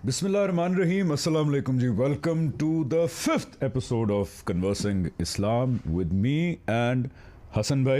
Bismillahirrahmanirrahim. Assalamu alaikum ji. Welcome to the 5th episode of Conversing Islam with me and Hassan bhai.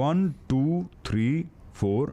1 2 3 4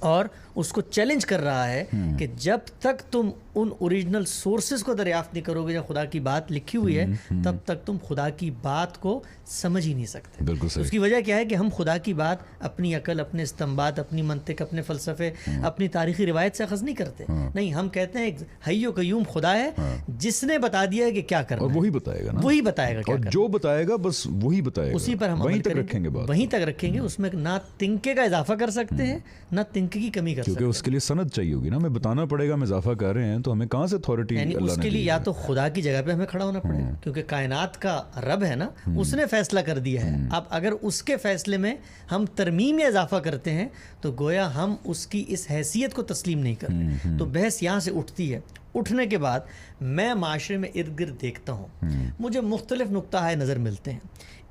اور اس کو challenge کر رہا ہے کہ جب تک تم ان اوریجنل سورسز کو دریافت نہیں کرو گے جب خدا کی بات لکھی ہوئی ہے تب تک تم خدا کی بات کو سمجھ ہی نہیں سکتے. بالکل صحیح. اس کی وجہ کیا ہے کہ ہم خدا کی بات اپنی عقل, اپنے استنباط, اپنی منطق, اپنے فلسفے, اپنی تاریخی روایت سے اخذ نہیں کرتے. نہیں, ہم کہتے ہیں ایک حی و قیوم خدا ہے جس نے بتا دیا ہے کہ کیا کرنا ہے, اور وہی بتائے گا نا, وہی بتائے گا, اور جو بتائے گا بس وہی بتائے گا, اسی پر ہم وہیں تک رکھیں گے بات, وہیں تک رکھیں گے. اس میں نہ تنکے کا اضافہ کر سکتے ہیں نہ تنکے کی کمی کر سکتے ہیں, کیونکہ اس کے لیے سند چاہیے ہوگی نا, ہمیں بتانا پڑے گا ہم اضافہ کر رہے ہیں تو ہمیں کہاں سے اتھارٹی, یعنی اس کے لیے یا تو خدا کی جگہ پہ ہمیں کھڑا ہونا پڑے گا کیونکہ کائنات کا رب ہے نا, اس نے فیصلہ کر دیا ہے. اب اگر اس کے فیصلے میں ہم ترمیم یا اضافہ کرتے ہیں تو گویا ہم اس کی اس حیثیت کو تسلیم نہیں کرتے. تو بحث یہاں سے اٹھتی ہے. اٹھنے کے بعد میں معاشرے میں ارد گرد دیکھتا ہوں, مجھے مختلف نقطہ نظر ملتے ہیں.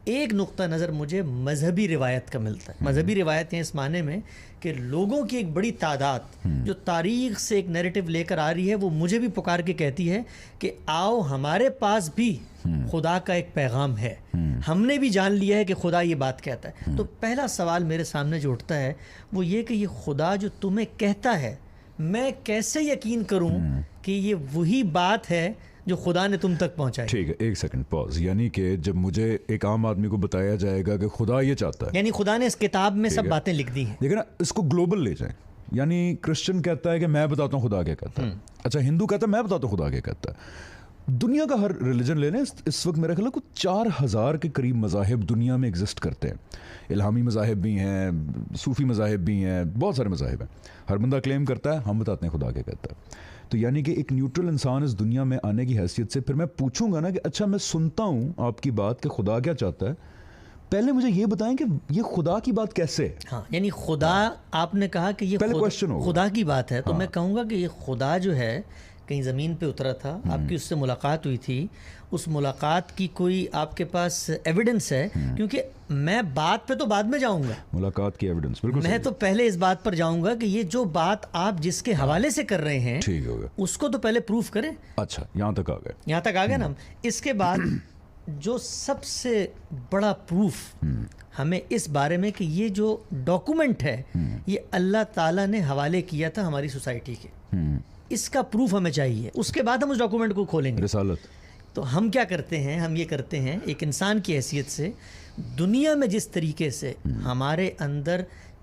ایک نقطہ نظر مجھے مذہبی روایت کا ملتا ہے. مذہبی روایتیں اس معنی میں کہ لوگوں کی ایک بڑی تعداد جو تاریخ سے ایک نیریٹو لے کر آ رہی ہے وہ مجھے بھی پکار کے کہتی ہے کہ آؤ ہمارے پاس بھی خدا کا ایک پیغام ہے, ہم نے بھی جان لیا ہے کہ خدا یہ بات کہتا ہے. تو پہلا سوال میرے سامنے جو اٹھتا ہے وہ یہ کہ یہ خدا جو تمہیں کہتا ہے میں کیسے یقین کروں کہ یہ وہی بات ہے جو خدا نے تم تک پہنچائی. ٹھیک ہے, ایک سیکنڈ پاز. یعنی کہ جب مجھے ایک عام آدمی کو بتایا جائے گا کہ خدا یہ چاہتا ہے, یعنی خدا نے اس کتاب میں سب باتیں لکھ دی ہیں. دیکھیں نا, اس کو گلوبل لے جائیں. یعنی کرسچن کہتا ہے کہ میں بتاتا ہوں خدا کیا کہتا ہے, اچھا ہندو کہتا ہے میں بتاتا ہوں خدا کیا کہتا ہے. دنیا کا ہر ریلیجن لے لیں, اس وقت میرا خیال ہے کچھ 4000 کے قریب مذاہب دنیا میں ایگزسٹ کرتے ہیں. الہامی مذاہب بھی ہیں, صوفی مذاہب بھی ہیں, بہت سارے مذاہب ہیں. ہر بندہ کلیم کرتا ہے ہم بتاتے ہیں خدا کیا کہتا ہے. تو یعنی کہ ایک نیوٹرل انسان اس دنیا میں آنے کی حیثیت سے پھر میں پوچھوں گا نا کہ اچھا میں سنتا ہوں آپ کی بات کہ خدا کیا چاہتا ہے, پہلے مجھے یہ بتائیں کہ یہ خدا کی بات کیسے ہے. ہاں, یعنی خدا, آپ نے کہا کہ یہ خدا کی بات ہے, تو میں کہوں گا کہ یہ خدا جو ہے کہیں زمین پہ اترا تھا, آپ کی اس سے ملاقات ہوئی تھی, اس ملاقات کی کوئی آپ کے پاس ایویڈنس ہے؟ کیونکہ میں بات پہ تو بعد میں جاؤں گا, ملاقات کی ایویڈنس بالکل, میں تو پہلے اس بات پر جاؤں گا کہ یہ جو بات آپ جس کے حوالے سے کر رہے ہیں ٹھیک ہوگا, اس کو تو پہلے پروف کریں. اچھا یہاں تک آ گئے نا ہم. اس کے بعد جو سب سے بڑا پروف ہمیں اس بارے میں کہ یہ جو ڈاکومنٹ ہے یہ اللہ تعالیٰ نے حوالے کیا تھا ہماری سوسائٹی کے, اس کا پروف ہمیں چاہیے. اس کے بعد ہم اس ڈاکومنٹ کو کھولیں گے. رسالت. تو ہم کیا کرتے ہیں, ہم یہ کرتے ہیں ایک انسان کی حیثیت سے دنیا میں جس طریقے سے ہمارے اندر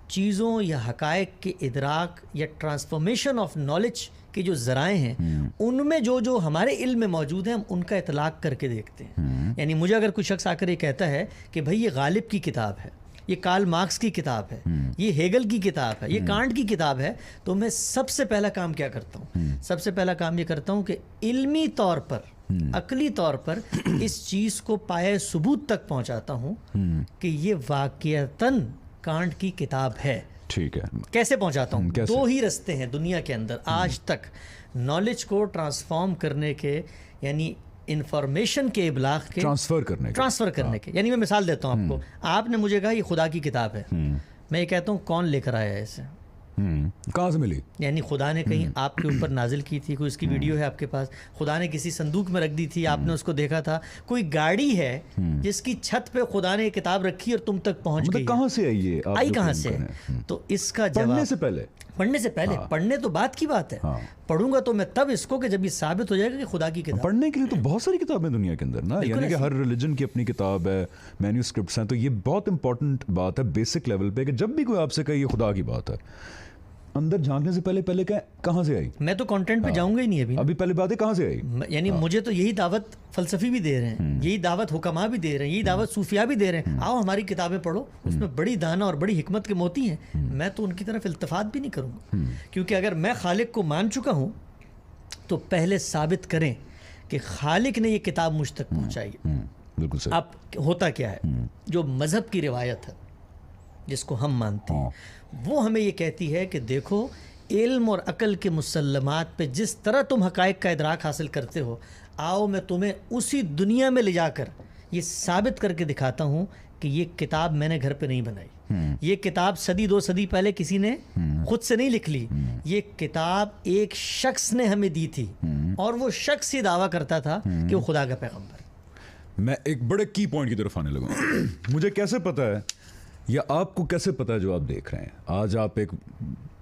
چیزوں یا حقائق کے ادراک یا ٹرانسفارمیشن آف نالج کے جو ذرائع ہیں ان میں جو ہمارے علم میں موجود ہیں ہم ان کا اطلاق کر کے دیکھتے ہیں. یعنی مجھے اگر کوئی شخص آ کر یہ کہتا ہے کہ بھائی یہ غالب کی کتاب ہے, یہ کارل مارکس کی کتاب ہے, یہ ہیگل کی کتاب ہے, یہ کانٹ کی کتاب ہے, تو میں سب سے پہلا کام کیا کرتا ہوں, سب سے پہلا کام یہ کرتا ہوں کہ علمی طور پر, عقلی طور پر اس چیز کو پائے ثبوت تک پہنچاتا ہوں کہ یہ واقعتاً کانٹ کی کتاب ہے. ٹھیک ہے, کیسے پہنچاتا ہوں؟ دو ہی رستے ہیں دنیا کے اندر آج تک نالج کو ٹرانسفارم کرنے کے, یعنی انفارمیشن کے ابلاغ کے, ٹرانسفر کرنے کے. یعنی میں مثال دیتا ہوں آپ کو, آپ نے مجھے کہا یہ خدا کی کتاب ہے, میں یہ کہتا ہوں کون لے کر آیا ہے اسے, کہاں سے ملی؟ یعنی خدا نے کہیں آپ کے اوپر نازل کی تھی, کوئی اس کی ویڈیو ہے آپ کے پاس, خدا نے کسی صندوق میں رکھ دی تھی, آپ نے اس کو دیکھا تھا, کوئی گاڑی ہے جس کی چھت پہ خدا نے کتاب رکھی اور تم تک پہنچ گئی, کہاں سے آئی کہاں سے؟ تو اس کا جواب پڑھنے سے پہلے, پڑھنے تو بات کی بات ہے, پڑھوں گا تو میں تب اس کو کہ جب یہ ثابت ہو جائے گا کہ خدا کی کتاب. پڑھنے کے لیے تو بہت ساری کتابیں دنیا کے اندر نا, یعنی کہ ہر ریلیجن کی اپنی کتاب ہے, مینیوسکرپٹس ہیں. تو یہ بہت امپورٹنٹ بات ہے بیسک لیول پہ کہ جب بھی کوئی آپ سے کہے یہ خدا کی بات ہے, اندر جھانکنے سے پہلے کہاں سے آئی؟ میں تو کانٹینٹ پہ جاؤں گا ہی نہیں ابھی پہلے باتیں کہاں سے آئی. یعنی مجھے تو یہی دعوت فلسفی بھی دے رہے ہیں, یہی دعوت حکماء بھی دے رہے ہیں, یہی دعوت صوفیاء بھی دے رہے ہیں, آؤ ہماری کتابیں پڑھو, اس میں بڑی دانا اور بڑی حکمت کے موتی ہیں. میں تو ان کی طرف التفات بھی نہیں کروں گا, کیونکہ اگر میں خالق کو مان چکا ہوں تو پہلے ثابت کریں کہ خالق نے یہ کتاب مجھ تک پہنچائی. بالکل. اب ہوتا کیا ہے, جو مذہب کی روایت ہے جس کو ہم مانتے ہیں وہ ہمیں یہ کہتی ہے کہ دیکھو علم اور عقل کے مسلمات پہ جس طرح تم حقائق کا ادراک حاصل کرتے ہو, آؤ میں تمہیں اسی دنیا میں لے جا کر یہ ثابت کر کے دکھاتا ہوں کہ یہ کتاب میں نے گھر پہ نہیں بنائی, یہ کتاب صدی دو صدی پہلے کسی نے خود سے نہیں لکھ لی, یہ کتاب ایک شخص نے ہمیں دی تھی اور وہ شخص ہی دعویٰ کرتا تھا کہ وہ خدا کا پیغمبر ہے. میں ایک بڑے کی پوائنٹ کی طرف آنے لگا. مجھے کیسے پتا ہے یا آپ کو کیسے پتا ہے جو آپ دیکھ رہے ہیں؟ آج آپ ایک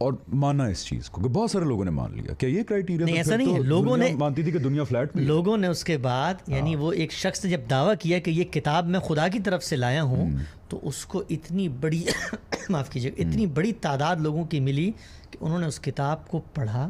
اور مانا اس چیز کو کہ بہت سارے لوگوں نے مان لیا. کیا یہ کرائیٹیریا نہیں؟ ایسا نہیں ہے. لوگوں نے مانتی تھی کہ دنیا فلیٹ میں. لوگوں نے اس کے بعد یعنی وہ ایک شخص نے جب دعویٰ کیا کہ یہ کتاب میں خدا کی طرف سے لایا ہوں تو اس کو اتنی بڑی معاف کیجیے اتنی بڑی تعداد لوگوں کی ملی کہ انہوں نے اس کتاب کو پڑھا,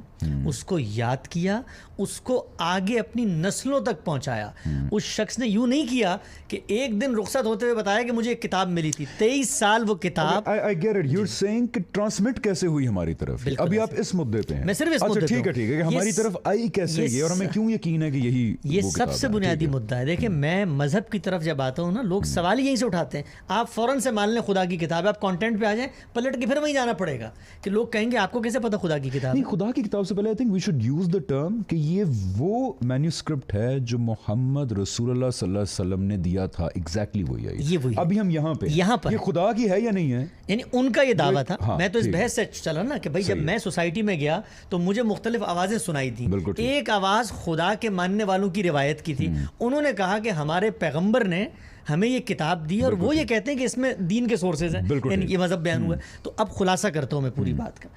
اس کو یاد کیا, اس کو آگے اپنی نسلوں تک پہنچایا. اس شخص نے یوں نہیں کیا کہ ایک دن رخصت ہوتے ہوئے بتایا کہ مجھے ایک کتاب ملی تھی. 23 سال وہ کتاب. I get it. You're saying کہ ٹرانسمٹ کیسے ہوئی ہماری طرف. ابھی آپ اس مدعے پہ ہیں. میں صرف اس مدعے پہ. ٹھیک ہے کہ ہماری طرف آئی کیسے یہ, اور ہمیں کیوں یقین ہے کہ یہی یہ سب سے بنیادی مدعا ہے. دیکھیں میں مذہب کی طرف جب آتا ہوں نا, لوگ سوال یہیں سے اٹھاتے ہیں. آپ فوراً سے مان لیں خدا کی کتاب ہے, آپ کانٹینٹ پہ آ جائیں, پلٹ کے پھر وہیں جانا پڑے گا کہ لوگ کہیں گے آپ کو کیسے پتا خدا کی کتاب. نہیں, خدا کی کتاب سے پہلے I think we should use the term کہ یہ وہ مینیوسکرپٹ ہے جو محمد رسول اللہ صلی اللہ علیہ وسلم نے دیا تھا. ایگزیکٹلی وہی ہے. یہ وہی ابھی ہم یہاں پہ یہ خدا کی ہے یا نہیں ہے, یعنی ان کا یہ دعویٰ تھا. میں تو اس بحث سے چلا نا کہ بھائی جب میں سوسائٹی میں گیا تو مجھے مختلف آوازیں سنائی تھیں. ایک آواز خدا کے ماننے والوں کی روایت کی تھی. انہوں نے کہا کہ ہمارے پیغمبر نے ہمیں یہ کتاب دی اور وہ یہ کہتے ہیں کہ اس میں دین کے سورسز ہیں, یعنی یہ مذہب بیان ہوا ہے. تو اب خلاصہ کرتا ہوں میں پوری بات کا.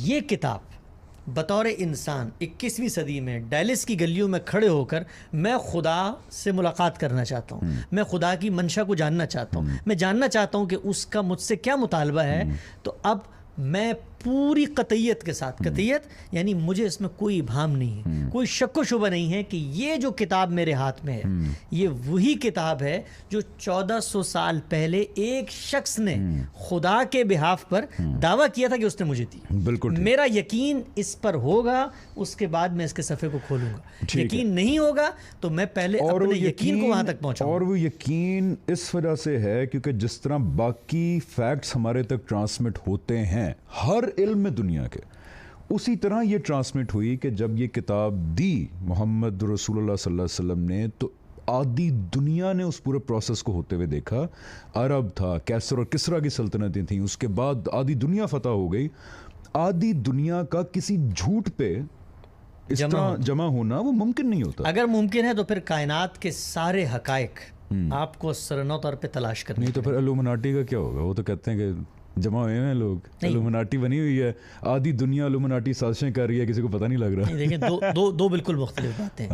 یہ کتاب بطور انسان 21ویں صدی میں ڈیلس کی گلیوں میں کھڑے ہو کر میں خدا سے ملاقات کرنا چاہتا ہوں, میں خدا کی منشا کو جاننا چاہتا ہوں, میں جاننا چاہتا ہوں کہ اس کا مجھ سے کیا مطالبہ ہے. تو اب میں پوری قطعیت کے ساتھ, قطعیت یعنی مجھے اس میں کوئی ابہام نہیں ہے, کوئی شک و شبہ نہیں ہے کہ یہ جو کتاب میرے ہاتھ میں ہے یہ وہی کتاب ہے جو 1400 سال پہلے ایک شخص نے خدا کے بہاف پر دعویٰ کیا تھا کہ اس نے مجھے دی. بالکل میرا یقین اس پر ہوگا, اس کے بعد میں اس کے صفحے کو کھولوں گا. یقین نہیں ہوگا تو میں پہلے اپنے یقین کو وہاں تک پہنچاؤں. اور وہ یقین اس وجہ سے ہے کیونکہ جس طرح باقی فیکٹس ہمارے تک ٹرانسمٹ ہوتے ہیں ہر علم میں دنیا کے, اسی طرح یہ ٹرانسمٹ ہوئی کہ جب یہ کتاب دی محمد رسول اللہ صلی اللہ علیہ وسلم نے تو آدھی دنیا نے اس پورے پروسیس کو ہوتے ہوئے دیکھا. عرب تھا, کیسر اور کسرا کی سلطنتیں تھیں, اس کے بعد آدھی دنیا فتح ہو گئی. آدھی دنیا کا کسی جھوٹ پہ اس طرح جمع ہونا وہ ممکن نہیں ہوتا. اگر ممکن ہے تو پھر کائنات کے سارے حقائق آپ کو سرنو طور پہ تلاش کرنے. نہیں تو پھر الومناٹی کا کیا ہوگا؟ وہ تو کہتے ہیں کہ جمع ہوئے ہیں لوگ, الومناٹی بنی ہوئی ہے, آدھی دنیا الومناٹی سازشیں کر رہی ہے, کسی کو پتہ نہیں لگ رہا. دیکھیں دو بالکل مختلف باتیں.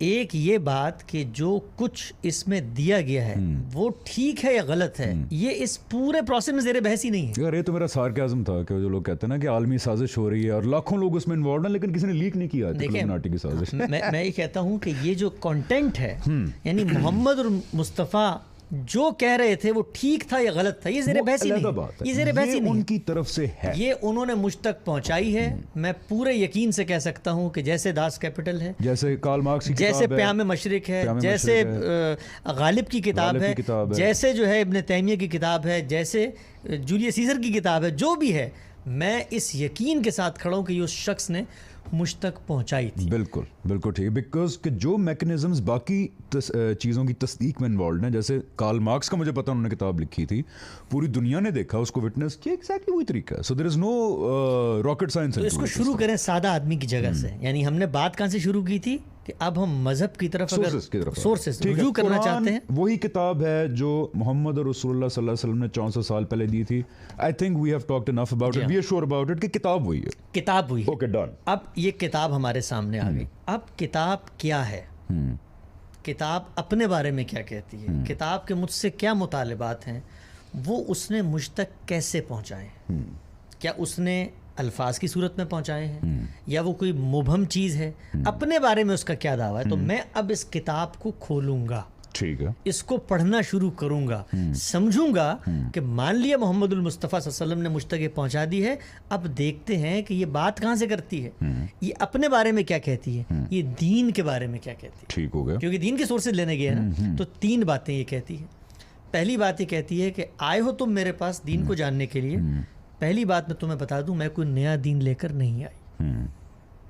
ایک یہ بات کہ جو کچھ اس میں دیا گیا ہے وہ ٹھیک ہے یا غلط ہے, یہ اس پورے پروسیس میں زیر بحث ہی نہیں ہے. یار یہ تو میرا سارکازم تھا کہ جو لوگ کہتے ہیں نا کہ عالمی سازش ہو رہی ہے اور لاکھوں لوگ اس میں انوالوڈ ہیں لیکن کسی نے لیک نہیں کیا الومناٹی کی سازش. میں یہ کہتا ہوں کہ یہ جو کانٹینٹ ہے یعنی محمد اور مصطفیٰ جو کہہ رہے تھے وہ ٹھیک تھا یا غلط تھا, یہ زیر بحث ہی نہیں. یہ زیر بحث ہی نہیں, ان کی طرف سے ہے, یہ انہوں نے مجھ تک پہنچائی ہے. میں پورے یقین سے کہہ سکتا ہوں کہ جیسے داس کیپٹل ہے, جیسے کارل مارکس کی کتاب ہے, جیسے پیام مشرق ہے, جیسے غالب کی کتاب ہے, جیسے جو ہے ابن تیمیہ کی کتاب ہے, جیسے جولیس سیزر کی کتاب ہے, جو بھی ہے میں اس یقین کے ساتھ کھڑا ہوں کہ یہ اس شخص نے مجھ تک پہنچائی تھی. بالکل بالکل ٹھیک ہے, بیکاز کہ جو میکنزمز باقی چیزوں کی تصدیق میں انوالوڈ ہیں, جیسے کارل مارکس کا مجھے پتا انہوں نے کتاب لکھی تھی, پوری دنیا نے دیکھا, اس کو وٹنس کیا, ایگزیکٹلی وہی طریقہ ہے. سو دیر از نو راکٹ سائنس. تو اس کو شروع کریں سادہ آدمی کی جگہ سے. یعنی ہم نے بات کہاں سے شروع کی تھی کہ اب ہم مذہب کی طرف اگر سورسز رجوع کرنا چاہتے ہیں, وہی کتاب ہے جو محمد رسول اللہ صلی اللہ علیہ وسلم نے 400 سال پہلے دی تھی. I think we have talked enough about it, we are sure about it کہ کتاب وہی ہے. کتاب وہی ہے. Okay done. اب یہ کتاب ہمارے سامنے آ گئی. اب کتاب کیا ہے, کتاب اپنے بارے میں کیا کہتی ہے, کتاب کے مجھ سے کیا مطالبات ہیں, وہ اس نے مجھ تک کیسے پہنچائے. کیا اس نے الفاظ کی صورت میں پہنچائے ہیں یا وہ کوئی مبہم چیز ہے, اپنے بارے میں اس کا کیا دعویٰ ہے. تو میں اب اس کتاب کو کھولوں گا, ٹھیک ہے, اس کو پڑھنا شروع کروں گا, سمجھوں گا کہ مان لیا محمد المصطفیٰ صلی اللہ علیہ وسلم نے مجھ تک یہ پہنچا دی ہے. اب دیکھتے ہیں کہ یہ بات کہاں سے کرتی ہے, یہ اپنے بارے میں کیا کہتی ہے, یہ دین کے بارے میں کیا کہتی ہے. ٹھیک ہو گیا, کیونکہ دین کے سورسز لینے گئے ہیں نا. تو 3 باتیں یہ کہتی ہے. پہلی بات یہ کہتی ہے کہ آئے ہو تم میرے پاس دین کو جاننے کے لیے. پہلی بات میں تمہیں بتا دوں, میں کوئی نیا دین لے کر نہیں آئی.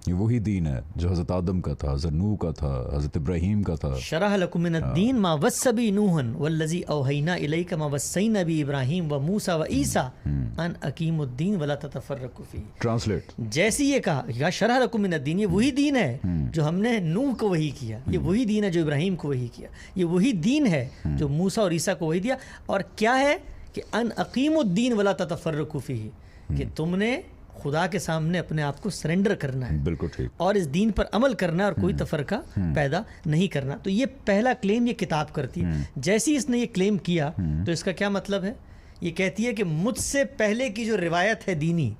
یہ وہی دین ہے جو حضرت آدم کا تھا, حضرت نوح کا تھا, حضرت ابراہیم کا تھا. شرح لکم من الدین ما وصى به نوحا والذی اوحینا الیک ما وصینا به ابراہیم و موسیٰ و عیسیٰ ان اقیموا الدین ولا تتفرقوا فیہ. ٹرانسلیٹ جیسی یہ کہا یا شرح لکم من الدین, یہ وہی دین ہے جو ہم نے نوح کو وحی کیا, یہ وہی دین ہے جو ابراہیم کو وحی کیا, یہ وہی دین ہے جو موسیٰ اور عیسیٰ کو وحی دیا. اور کیا ہے کہ ان اقیموا الدین ولا تتفرقوا فیہ, کہ تم نے خدا کے سامنے اپنے آپ کو سرنڈر کرنا ہے, بالکل ٹھیک, اور اس دین پر عمل کرنا ہے, اور کوئی تفرقہ پیدا نہیں کرنا. تو یہ پہلا کلیم یہ کتاب کرتی ہے. جیسے اس نے یہ کلیم کیا تو اس کا کیا مطلب ہے؟ یہ کہتی ہے کہ مجھ سے پہلے کی جو روایت ہے دینی,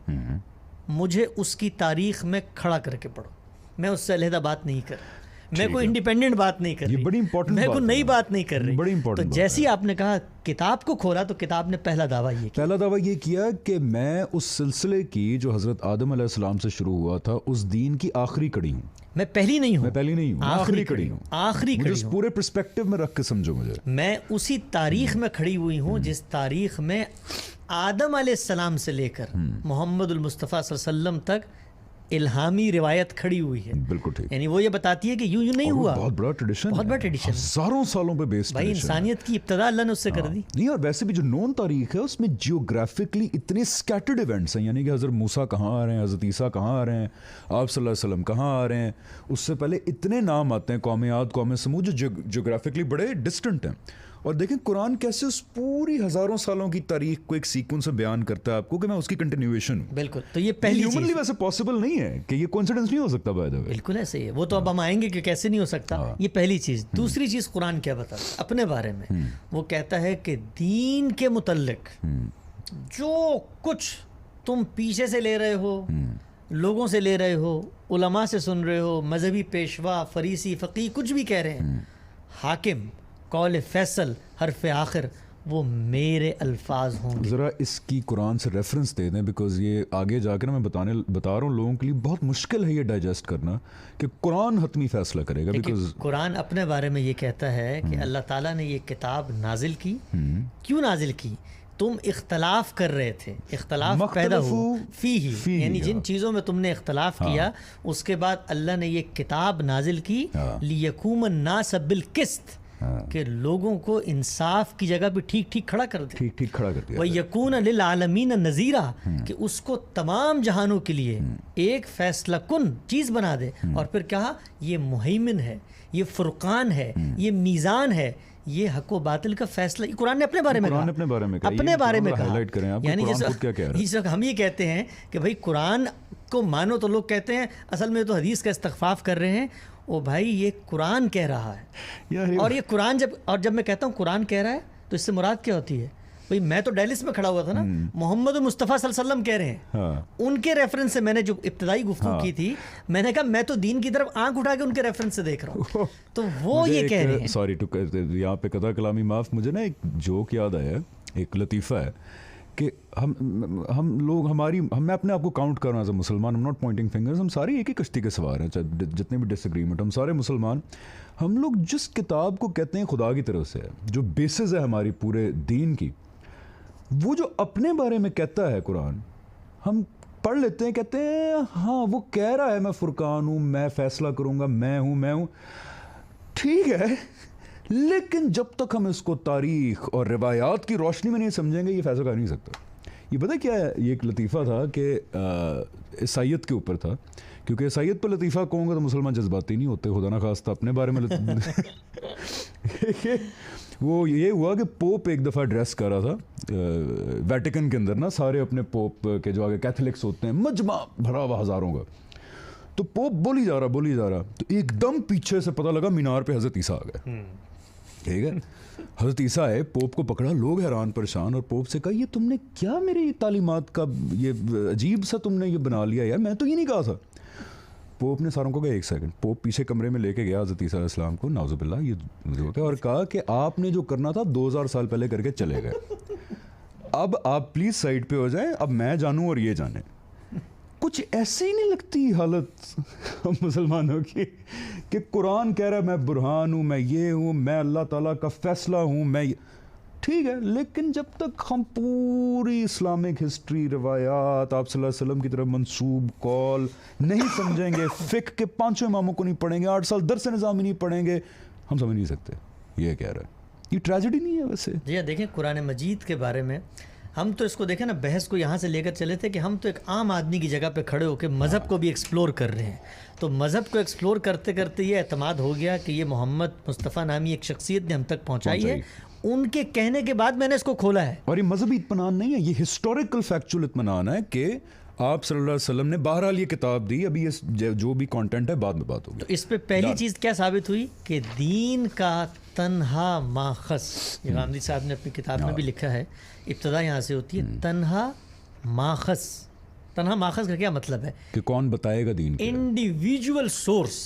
مجھے اس کی تاریخ میں کھڑا کر کے پڑھو. میں اس سے علیحدہ بات نہیں کر, میں کوئی انڈیپینڈنٹ بات نہیں کر رہی, بڑی امپورٹنٹ, میں کوئی نئی بات نہیں کر رہی. بڑی امپورٹنٹ. تو جیسے ہی آپ نے کہا کتاب کو کھولا تو کتاب نے پہلا دعویٰ یہ کیا کہ میں اس سلسلے کی جو حضرت آدم علیہ السلام سے شروع ہوا تھا اس دین کی آخری کڑی ہوں. میں پہلی نہیں ہوں, آخری کڑی ہوں. آخری کڑی ہوں. پورے پرسپیکٹیو میں رکھ کے سمجھو مجھے. میں اسی تاریخ میں کھڑی ہوئی ہوں جس تاریخ میں آدم علیہ السلام سے لے کر محمد المصطفیٰ صلی اللہ علیہ وسلم تک الہامی روایت کھڑی ہوئی ہے. بالکل ٹھیک. یعنی وہ یہ بتاتی ہے کہ یوں نہیں ہوا. بہت بڑا ٹریڈیشن, بہت بڑا ٹریڈیشن, ہزاروں سالوں پہ بیسڈ بھائی. انسانیت کی ابتدا اللہ نے اس سے کر دی. نہیں, اور ویسے بھی جو نون تاریخ ہے اس میں جیوگرافکلی اتنے اسکیٹرڈ ایونٹس ہیں, یعنی کہ حضرت موسیٰ کہاں آ رہے ہیں, حضرت عیسیٰ کہاں آ رہے ہیں, آپ صلی اللہ علیہ وسلم کہاں آ رہے ہیں, اس سے پہلے اتنے نام آتے ہیں, قوم عاد, قوم سمود, جو جیوگرافکلی بڑے ڈسٹنٹ ہیں. اور دیکھیں قرآن کیسے اس پوری ہزاروں سالوں کی تاریخ کو ایک سیکوینس میں بیان کرتا ہے آپ کو کہ میں اس کی کنٹینیویشن ہوں. بالکل. تو یہ پہلی چیز ہیومنلی ویسے پاسبل نہیں ہے کہ یہ کوئنسیڈنس نہیں ہو سکتا. بائی دی وے بالکل ایسے ہی ہے. وہ تو اب ہم آئیں گے کہ کیسے نہیں ہو سکتا. یہ پہلی چیز. دوسری چیز قرآن کیا بتاتا ہے اپنے بارے میں؟ وہ کہتا ہے کہ دین کے متعلق جو کچھ تم پیچھے سے لے رہے ہو, لوگوں سے لے رہے ہو, علماء سے سن رہے ہو, مذہبی پیشوا, فریسی, فقیہ, کچھ بھی کہہ رہے ہیں, حاکم, قول فیصل, حرف آخر, وہ میرے الفاظ ہوں گے. ذرا اس کی قرآن سے ریفرنس دے دیں, بیکاز یہ آگے جا کے نا میں بتا رہا ہوں لوگوں کے لیے بہت مشکل ہے یہ ڈائجسٹ کرنا کہ قرآن حتمی فیصلہ کرے گا. بیکاز قرآن اپنے بارے میں یہ کہتا ہے کہ اللہ تعالیٰ نے یہ کتاب نازل کی. کیوں نازل کی؟ تم اختلاف کر رہے تھے, اختلاف پیدا ہوا فیہ, یعنی جن چیزوں میں تم نے اختلاف کیا, اس کے بعد اللہ نے یہ کتاب نازل کی لیقوم الناس بالقسط, کہ لوگوں کو انصاف کی جگہ پہ ٹھیک ٹھیک کھڑا کر دے. ٹھیک کھڑا کر دیا. وَيَكُونَ لِلْعَالَمِينَ نَذِيرًا, کہ اس کو تمام جہانوں کے لیے ایک فیصلہ کن چیز بنا دے. اور پھر کہا یہ مہیمن ہے, یہ فرقان ہے, یہ میزان ہے, یہ حق و باطل کا فیصلہ. قرآن نے اپنے بارے میں کہا, اپنے بارے میں کہا. یعنی جیسے ہم یہ کہتے ہیں کہ بھائی قرآن کو مانو, تو لوگ کہتے ہیں اصل میں تو حدیث کا استخفاف کر رہے ہیں. او بھائی یہ قرآن کہہ رہا ہے, اور یہ قرآن جب میں کہتا ہوں قرآن کہہ رہا ہے تو اس سے مراد کیا ہوتی ہے؟ بھئی میں تو ڈیلس میں کھڑا ہوا تھا نا, محمد مصطفیٰ صلی اللہ علیہ وسلم کہہ رہے ہیں. ان کے ریفرنس سے میں نے جو ابتدائی گفتگو کی تھی, میں نے کہا میں تو دین کی طرف آنکھ اٹھا کے ان کے ریفرنس سے دیکھ رہا ہوں, تو وہ یہ کہہ رہے ہیں. سوری ٹو یہاں پہ قطع کلامی معاف, مجھے نا ایک جوک یاد آیا, ایک لطیفہ ہے کہ ہم لوگ میں اپنے آپ کو کاؤنٹ کر رہا ہوں ایز اے مسلمان, I'm not pointing fingers, ہم سارے ایک ہی کشتی کے سوار ہیں, چاہے جتنے بھی ڈس ایگریمنٹ, ہم سارے مسلمان. ہم لوگ جس کتاب کو کہتے ہیں خدا کی طرف سے, جو بیسز ہے ہماری پورے دین کی, وہ جو اپنے بارے میں کہتا ہے قرآن, ہم پڑھ لیتے ہیں, کہتے ہیں ہاں وہ کہہ رہا ہے میں فرقان ہوں, میں فیصلہ کروں گا, میں ہوں. ٹھیک ہے, لیکن جب تک ہم اس کو تاریخ اور روایات کی روشنی میں نہیں سمجھیں گے یہ فیصلہ کر نہیں سکتا. یہ پتہ کیا ہے, یہ ایک لطیفہ تھا کہ عیسائیت کے اوپر تھا, کیونکہ عیسائیت پہ لطیفہ کہوں گا تو مسلمان جذباتی نہیں ہوتے, خدا نہ خواستہ اپنے بارے میں وہ یہ ہوا کہ پوپ ایک دفعہ ایڈریس کر رہا تھا ویٹیکن کے اندر نا, سارے اپنے پوپ کے جو آگے کیتھولکس ہوتے ہیں, مجمع بھرا ہوا ہزاروں کا, تو پوپ بولی جا رہا, تو ایک دم پیچھے سے پتہ لگا مینار پہ حضرت عیسیٰ آ گئے. ٹھیک ہے, حضرت عیسیٰ آئے, پوپ کو پکڑا, لوگ حیران پریشان, اور پوپ سے کہا یہ تم نے کیا میری تعلیمات کا یہ عجیب سا تم نے یہ بنا لیا یار, میں تو یہ نہیں کہا تھا. پوپ نے ساروں کو کہا ایک سیکنڈ, پوپ پیچھے کمرے میں لے کے گیا حضرت عیسیٰ علیہ السلام کو, نعوذ باللہ یہ ہوتا ہے, اور کہا کہ آپ نے جو کرنا تھا 2000 سال پہلے کر کے چلے گئے, اب آپ پلیز سائڈ پہ ہو جائیں, اب میں جانوں اور یہ جانے. کچھ ایسے ہی نہیں لگتی حالت مسلمانوں کی کہ قرآن کہہ رہا ہے میں برہان ہوں, میں یہ ہوں, میں اللہ تعالیٰ کا فیصلہ ہوں, میں ٹھیک ہے, لیکن جب تک ہم پوری اسلامک ہسٹری, روایات, آپ صلی اللہ علیہ وسلم کی طرف منسوب قول نہیں سمجھیں گے, فقہ کے 5 اماموں کو نہیں پڑھیں گے, 8 سال درس نظام ہی نہیں پڑھیں گے, ہم سمجھ نہیں سکتے. یہ کہہ رہا ہے, یہ ٹریجڈی نہیں ہے ویسے. جی دیکھیں قرآن مجید کے بارے میں ہم تو اس کو دیکھیں نا, بحث کو یہاں سے لے کر چلے تھے کہ ہم تو ایک عام آدمی کی جگہ پہ کھڑے ہو کے مذہب کو بھی ایکسپلور کر رہے ہیں. تو مذہب کو ایکسپلور کرتے کرتے یہ اعتماد ہو گیا کہ یہ محمد مصطفیٰ نامی ایک شخصیت نے ہم تک پہنچائی ہے, ان کے کہنے کے بعد میں نے اس کو کھولا ہے. اور یہ مذہبی اطمینان نہیں ہے, یہ ہسٹوریکل فیکچول اطمینان ہے کہ آپ صلی اللہ علیہ وسلم نے بہرحال یہ کتاب دی, ابھی یہ جو بھی کانٹینٹ ہے بعد میں بات ہوگی. تو اس پہ پہلی چیز کیا ثابت ہوئی کہ دین کا تنہا ماخذ, یہ غامدی صاحب نے اپنی کتاب میں بھی لکھا ہے, ابتدا یہاں سے ہوتی ہے, تنہا ماخذ. تنہا ماخذ کا کیا مطلب ہے کہ کون بتائے گا دین, انڈیویجول سورس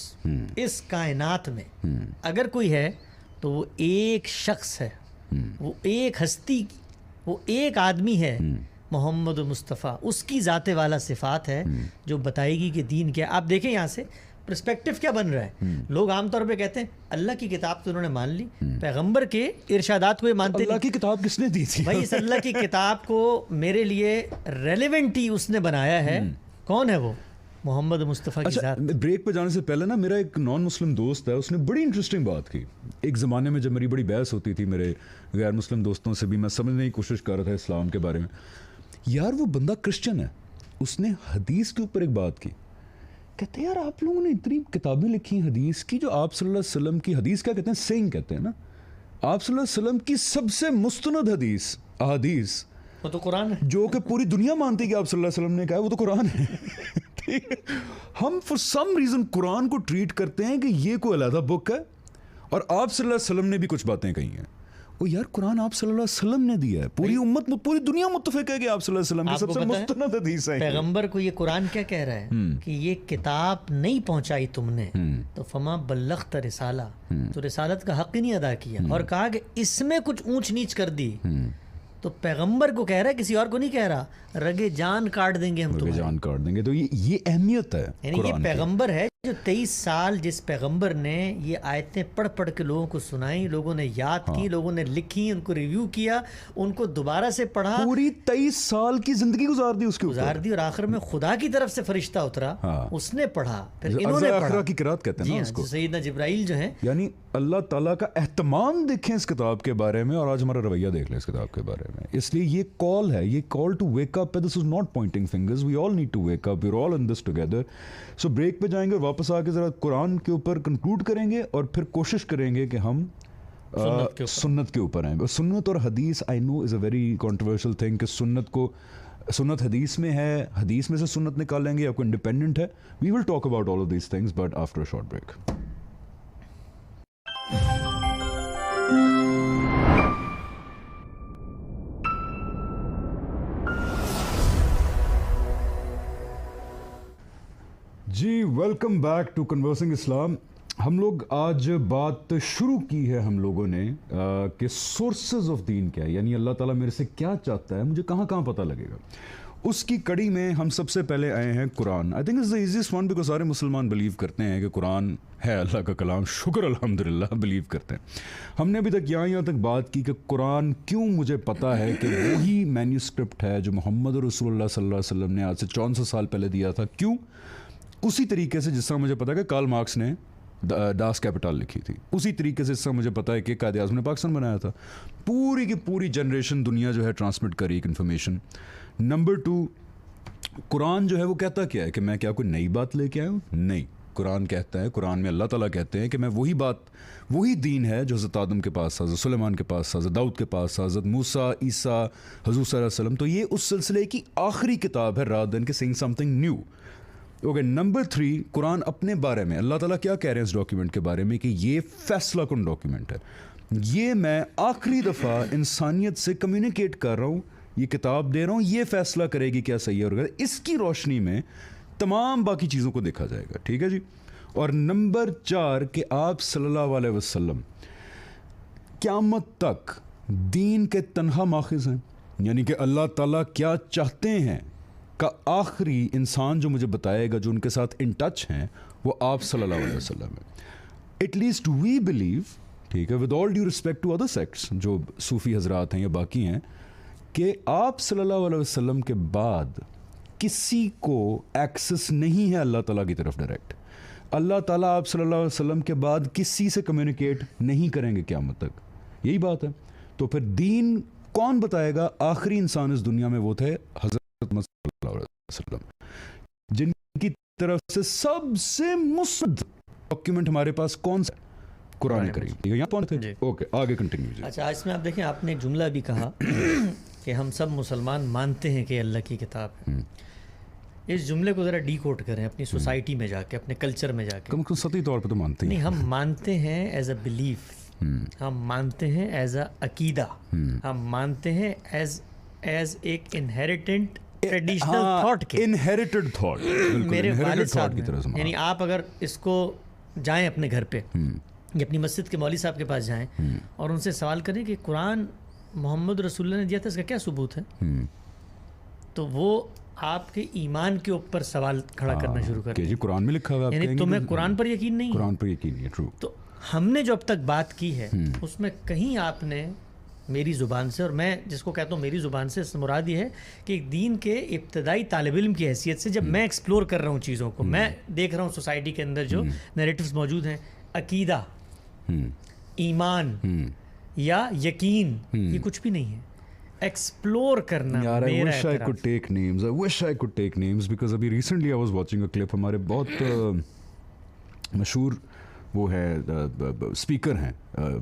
اس کائنات میں اگر کوئی ہے تو وہ ایک شخص ہے, وہ ایک ہستی, وہ ایک آدمی ہے, محمد مصطفیٰ. اس کی ذات والا صفات ہے جو بتائے گی کہ دین کیا. آپ دیکھیں یہاں سے پرسپیکٹیو کیا بن رہا ہے. لوگ عام طور پہ کہتے ہیں اللہ کی کتاب تو انہوں نے مان لی, پیغمبر کے ارشادات کو یہ مانتے نہیں. اللہ کی کتاب کس نے دی تھی بھائی اس اللہ کی کتاب کو میرے لیے ریلیونٹ ہی اس نے بنایا ہے. کون ہے وہ؟ محمد مصطفیٰ کی ذات. بریک پہ جانے سے پہلے نا میرا ایک نان مسلم دوست ہے, اس نے بڑی انٹرسٹنگ بات کی. ایک زمانے میں جب میری بڑی بحث ہوتی تھی میرے غیر مسلم دوستوں سے بھی, میں سمجھنے کی کوشش کر رہا تھا اسلام کے بارے میں. یار وہ بندہ کرسچن ہے, اس نے حدیث کے اوپر ایک بات کی. کہتے ہیں یار آپ لوگوں نے اتنی کتابیں لکھی حدیث کی, جو آپ صلی اللہ علیہ وسلم کی حدیث کیا کہتے ہیں, سینگ کہتے ہیں نا, آپ صلی اللہ علیہ وسلم کی سب سے مستند حدیث احادیث وہ تو قرآن ہے, جو کہ پوری دنیا مانتی ہے کہ آپ صلی اللہ علیہ وسلم نے کہا ہے, وہ تو قرآن ہے. ہم فور سم ریزن قرآن کو ٹریٹ کرتے ہیں کہ یہ کوئی علیحدہ بک ہے, اور آپ صلی اللہ علیہ وسلم نے بھی کچھ باتیں کہی ہیں. وہ یار قرآن آپ صلی اللہ علیہ وسلم نے دیا ہے, پوری امت پوری دنیا متفق ہے کہ آپ صلی اللہ علیہ وسلم کی سب سے مستند حدیث ہے. پیغمبر کو یہ قرآن کیا کہہ رہا ہے کہ یہ کتاب نہیں پہنچائی تم نے تو فما بلغت رسالہ, تو رسالت کا حق ہی نہیں ادا کیا, اور کہا کہ اس میں کچھ اونچ نیچ کر دی. تو پیغمبر کو کہہ رہا ہے, کسی اور کو نہیں کہہ رہا. رگے جان کاٹ دیں گے ہم, رگے جان کاٹ دیں گے. تو یہ اہمیت ہے, یعنی یہ پیغمبر ہے جو 23 سال جس پیغمبر نے یہ آیتیں پڑھ پڑھ کے لوگوں کو سنائیں, لوگوں نے یاد کی, لوگوں نے لکھی, ان کو ریویو کیا, ان کو دوبارہ سے پڑھا, پوری 23 سال کی زندگی گزار دی اس کے گزار دی, اور آخر میں خدا کی طرف سے فرشتہ اترا, اس نے پڑھا, پھر انہوں نے پڑھا. کی قرات کہتے ہیں نا اس کو, سیدنا جبرائیل جو ہیں. یعنی اللہ تعالیٰ کا اہتمام دیکھیں اس کتاب کے بارے میں, اور آج ہمارا رویہ دیکھ لیں اس کتاب کے بارے میں. اس لیے یہ کال ہے, یہ کال ٹو ویک اپ ہے. This is not pointing fingers, we all need to wake up, we're all in this together. So break پہ جائیں گے, واپس آ کے ذرا قرآن کے اوپر کنکلوڈ کریں گے, اور پھر کوشش کریں گے کہ ہم سنت کے اوپر آئیں. سنت اور حدیث I know is a very controversial thing, کہ سنت حدیث میں ہے, حدیث میں سے سنت نکالیں گے یا کوئی انڈیپینڈنٹ ہے. We will talk about all of these things but after a short break. جی welcome back to conversing Islam. ہم لوگ آج بات شروع کی ہے ہم لوگوں نے کہ سورسز آف دین کیا ہے, یعنی اللہ تعالیٰ میرے سے کیا چاہتا ہے, مجھے کہاں کہاں پتہ لگے گا. اس کی کڑی میں ہم سب سے پہلے آئے ہیں قرآن. I think it's the easiest one, because سارے مسلمان بلیو کرتے ہیں کہ قرآن ہے اللہ کا کلام. شکر الحمدللہ بلیو کرتے ہیں. ہم نے ابھی تک یہاں تک بات کی کہ قرآن کیوں مجھے پتہ ہے کہ وہی مینیوسکرپٹ ہے جو محمد رسول اللہ صلی اللہ علیہ وسلم نے آج سے 400 سال پہلے دیا تھا. کیوں؟ اسی طریقے سے جس طرح مجھے پتا ہے کہ کارل مارکس نے ڈاس کیپٹل لکھی تھی, اسی طریقے سے جس طرح مجھے پتا ہے کہ قائد اعظم نے پاکستان بنایا تھا. پوری کی پوری جنریشن دنیا جو ہے ٹرانسمٹ کری ایک انفارمیشن. نمبر 2, قرآن جو ہے وہ کہتا کیا ہے کہ میں کیا کوئی نئی بات لے کے آیا ہوں؟ نہیں. قرآن کہتا ہے, قرآن میں اللہ تعالیٰ کہتے ہیں کہ میں وہی دین ہے جو حضرت آدم کے پاس تھا, حضرت سلیمان کے پاس تھا, حضرت داؤد کے پاس تھا, حضرت موسیٰ, عیسیٰ, حضور صلی اللہ علیہ وسلم. تو یہ اس سلسلے کی آخری کتاب ہے rather than کہ saying something new. Okay. Number 3, قرآن اپنے بارے میں اللہ تعالیٰ کیا کہہ رہے ہیں اس ڈاکیومنٹ کے بارے میں کہ یہ فیصلہ کن ڈاکیومنٹ ہے, یہ میں آخری دفعہ انسانیت سے کمیونیکیٹ کر رہا ہوں, یہ کتاب دے رہا ہوں, یہ فیصلہ کرے گی کیا صحیح ہے اور غلط. اس کی روشنی میں تمام باقی چیزوں کو دیکھا جائے گا. ٹھیک ہے جی. اور نمبر 4 کہ آپ صلی اللہ علیہ وسلم قیامت تک دین کے تنہا ماخذ ہیں, یعنی کہ اللہ تعالیٰ کیا چاہتے ہیں کا آخری انسان جو مجھے بتائے گا, جو ان کے ساتھ ان ٹچ ہیں, وہ آپ صلی اللہ علیہ وسلم ہے. ایٹ لیسٹ وی بلیو, ٹھیک ہے, with all due respect to other sects جو صوفی حضرات ہیں یا باقی ہیں, کہ آپ صلی اللہ علیہ وسلم کے بعد کسی کو ایکسس نہیں ہے اللہ تعالیٰ کی طرف ڈائریکٹ. اللہ تعالیٰ آپ صلی اللہ علیہ وسلم کے بعد کسی سے کمیونیکیٹ نہیں کریں گے قیامت تک. یہی بات ہے. تو پھر دین کون بتائے گا؟ آخری انسان اس دنیا میں وہ تھے حضرت صلی اللہ علیہ وسلم, جن کی طرف سے سب سے مستند ڈاکیومنٹ ہمارے پاس کون سا؟ قرآن کریم. یہاں پہنچے تھے. اوکے, آگے کنٹینیو. اچھا, اس میں آپ دیکھیں, آپ نے ایک جملہ بھی کہا کہ ہم سب مسلمان مانتے ہیں کہ اللہ کی کتاب ہے. اس جملے کو ذرا ڈی کوڈ کریں اپنی سوسائٹی میں جا کے, اپنے کلچر میں جا کے. کم سطحی طور پہ تو مانتے ہیں نہیں, ہم مانتے ہیں ایز اے بلیف, ہم مانتے ہیں ایز اے عقیدہ, ہم مانتے ہیں ایز ایک انہیریٹنٹ ٹریڈیشنل تھاٹ کے, انہیریٹڈ تھاٹ. میرے والد صاحب نے, یعنی آپ اگر اس کو جائیں اپنے گھر پہ یا اپنی مسجد کے مولوی صاحب کے پاس جائیں اور ان سے سوال کریں کہ قرآن محمد رسول اللہ نے دیا تھا, اس کا کیا ثبوت ہے, تو وہ آپ کے ایمان کے اوپر سوال کھڑا کرنا شروع کر دیں. قرآن میں لکھا ہوا ہے, یعنی تمہیں قرآن پر یقین نہیں, قرآن پر یقین نہیں ہے. ٹرو. تو ہم نے جو اب تک بات کی ہے اس میں کہیں آپ نے میری زبان سے, اور میں جس کو کہتا ہوں میری زبان سے, مراد یہ ہے کہ ایک دین کے ابتدائی طالب علم کی حیثیت سے جب میں ایکسپلور کر رہا ہوں چیزوں کو, میں دیکھ رہا ہوں سوسائٹی کے اندر جو نیریٹیوز موجود ہیں, عقیدہ, ایمان یا یقین, یہ کچھ بھی نہیں ہے. ایکسپلور کرنا. یار I wish I could take names, I wish I could take names because ابھی recently I was watching a clip, ہمارے بہت مشہور وہ ہے اسپیکر ہیں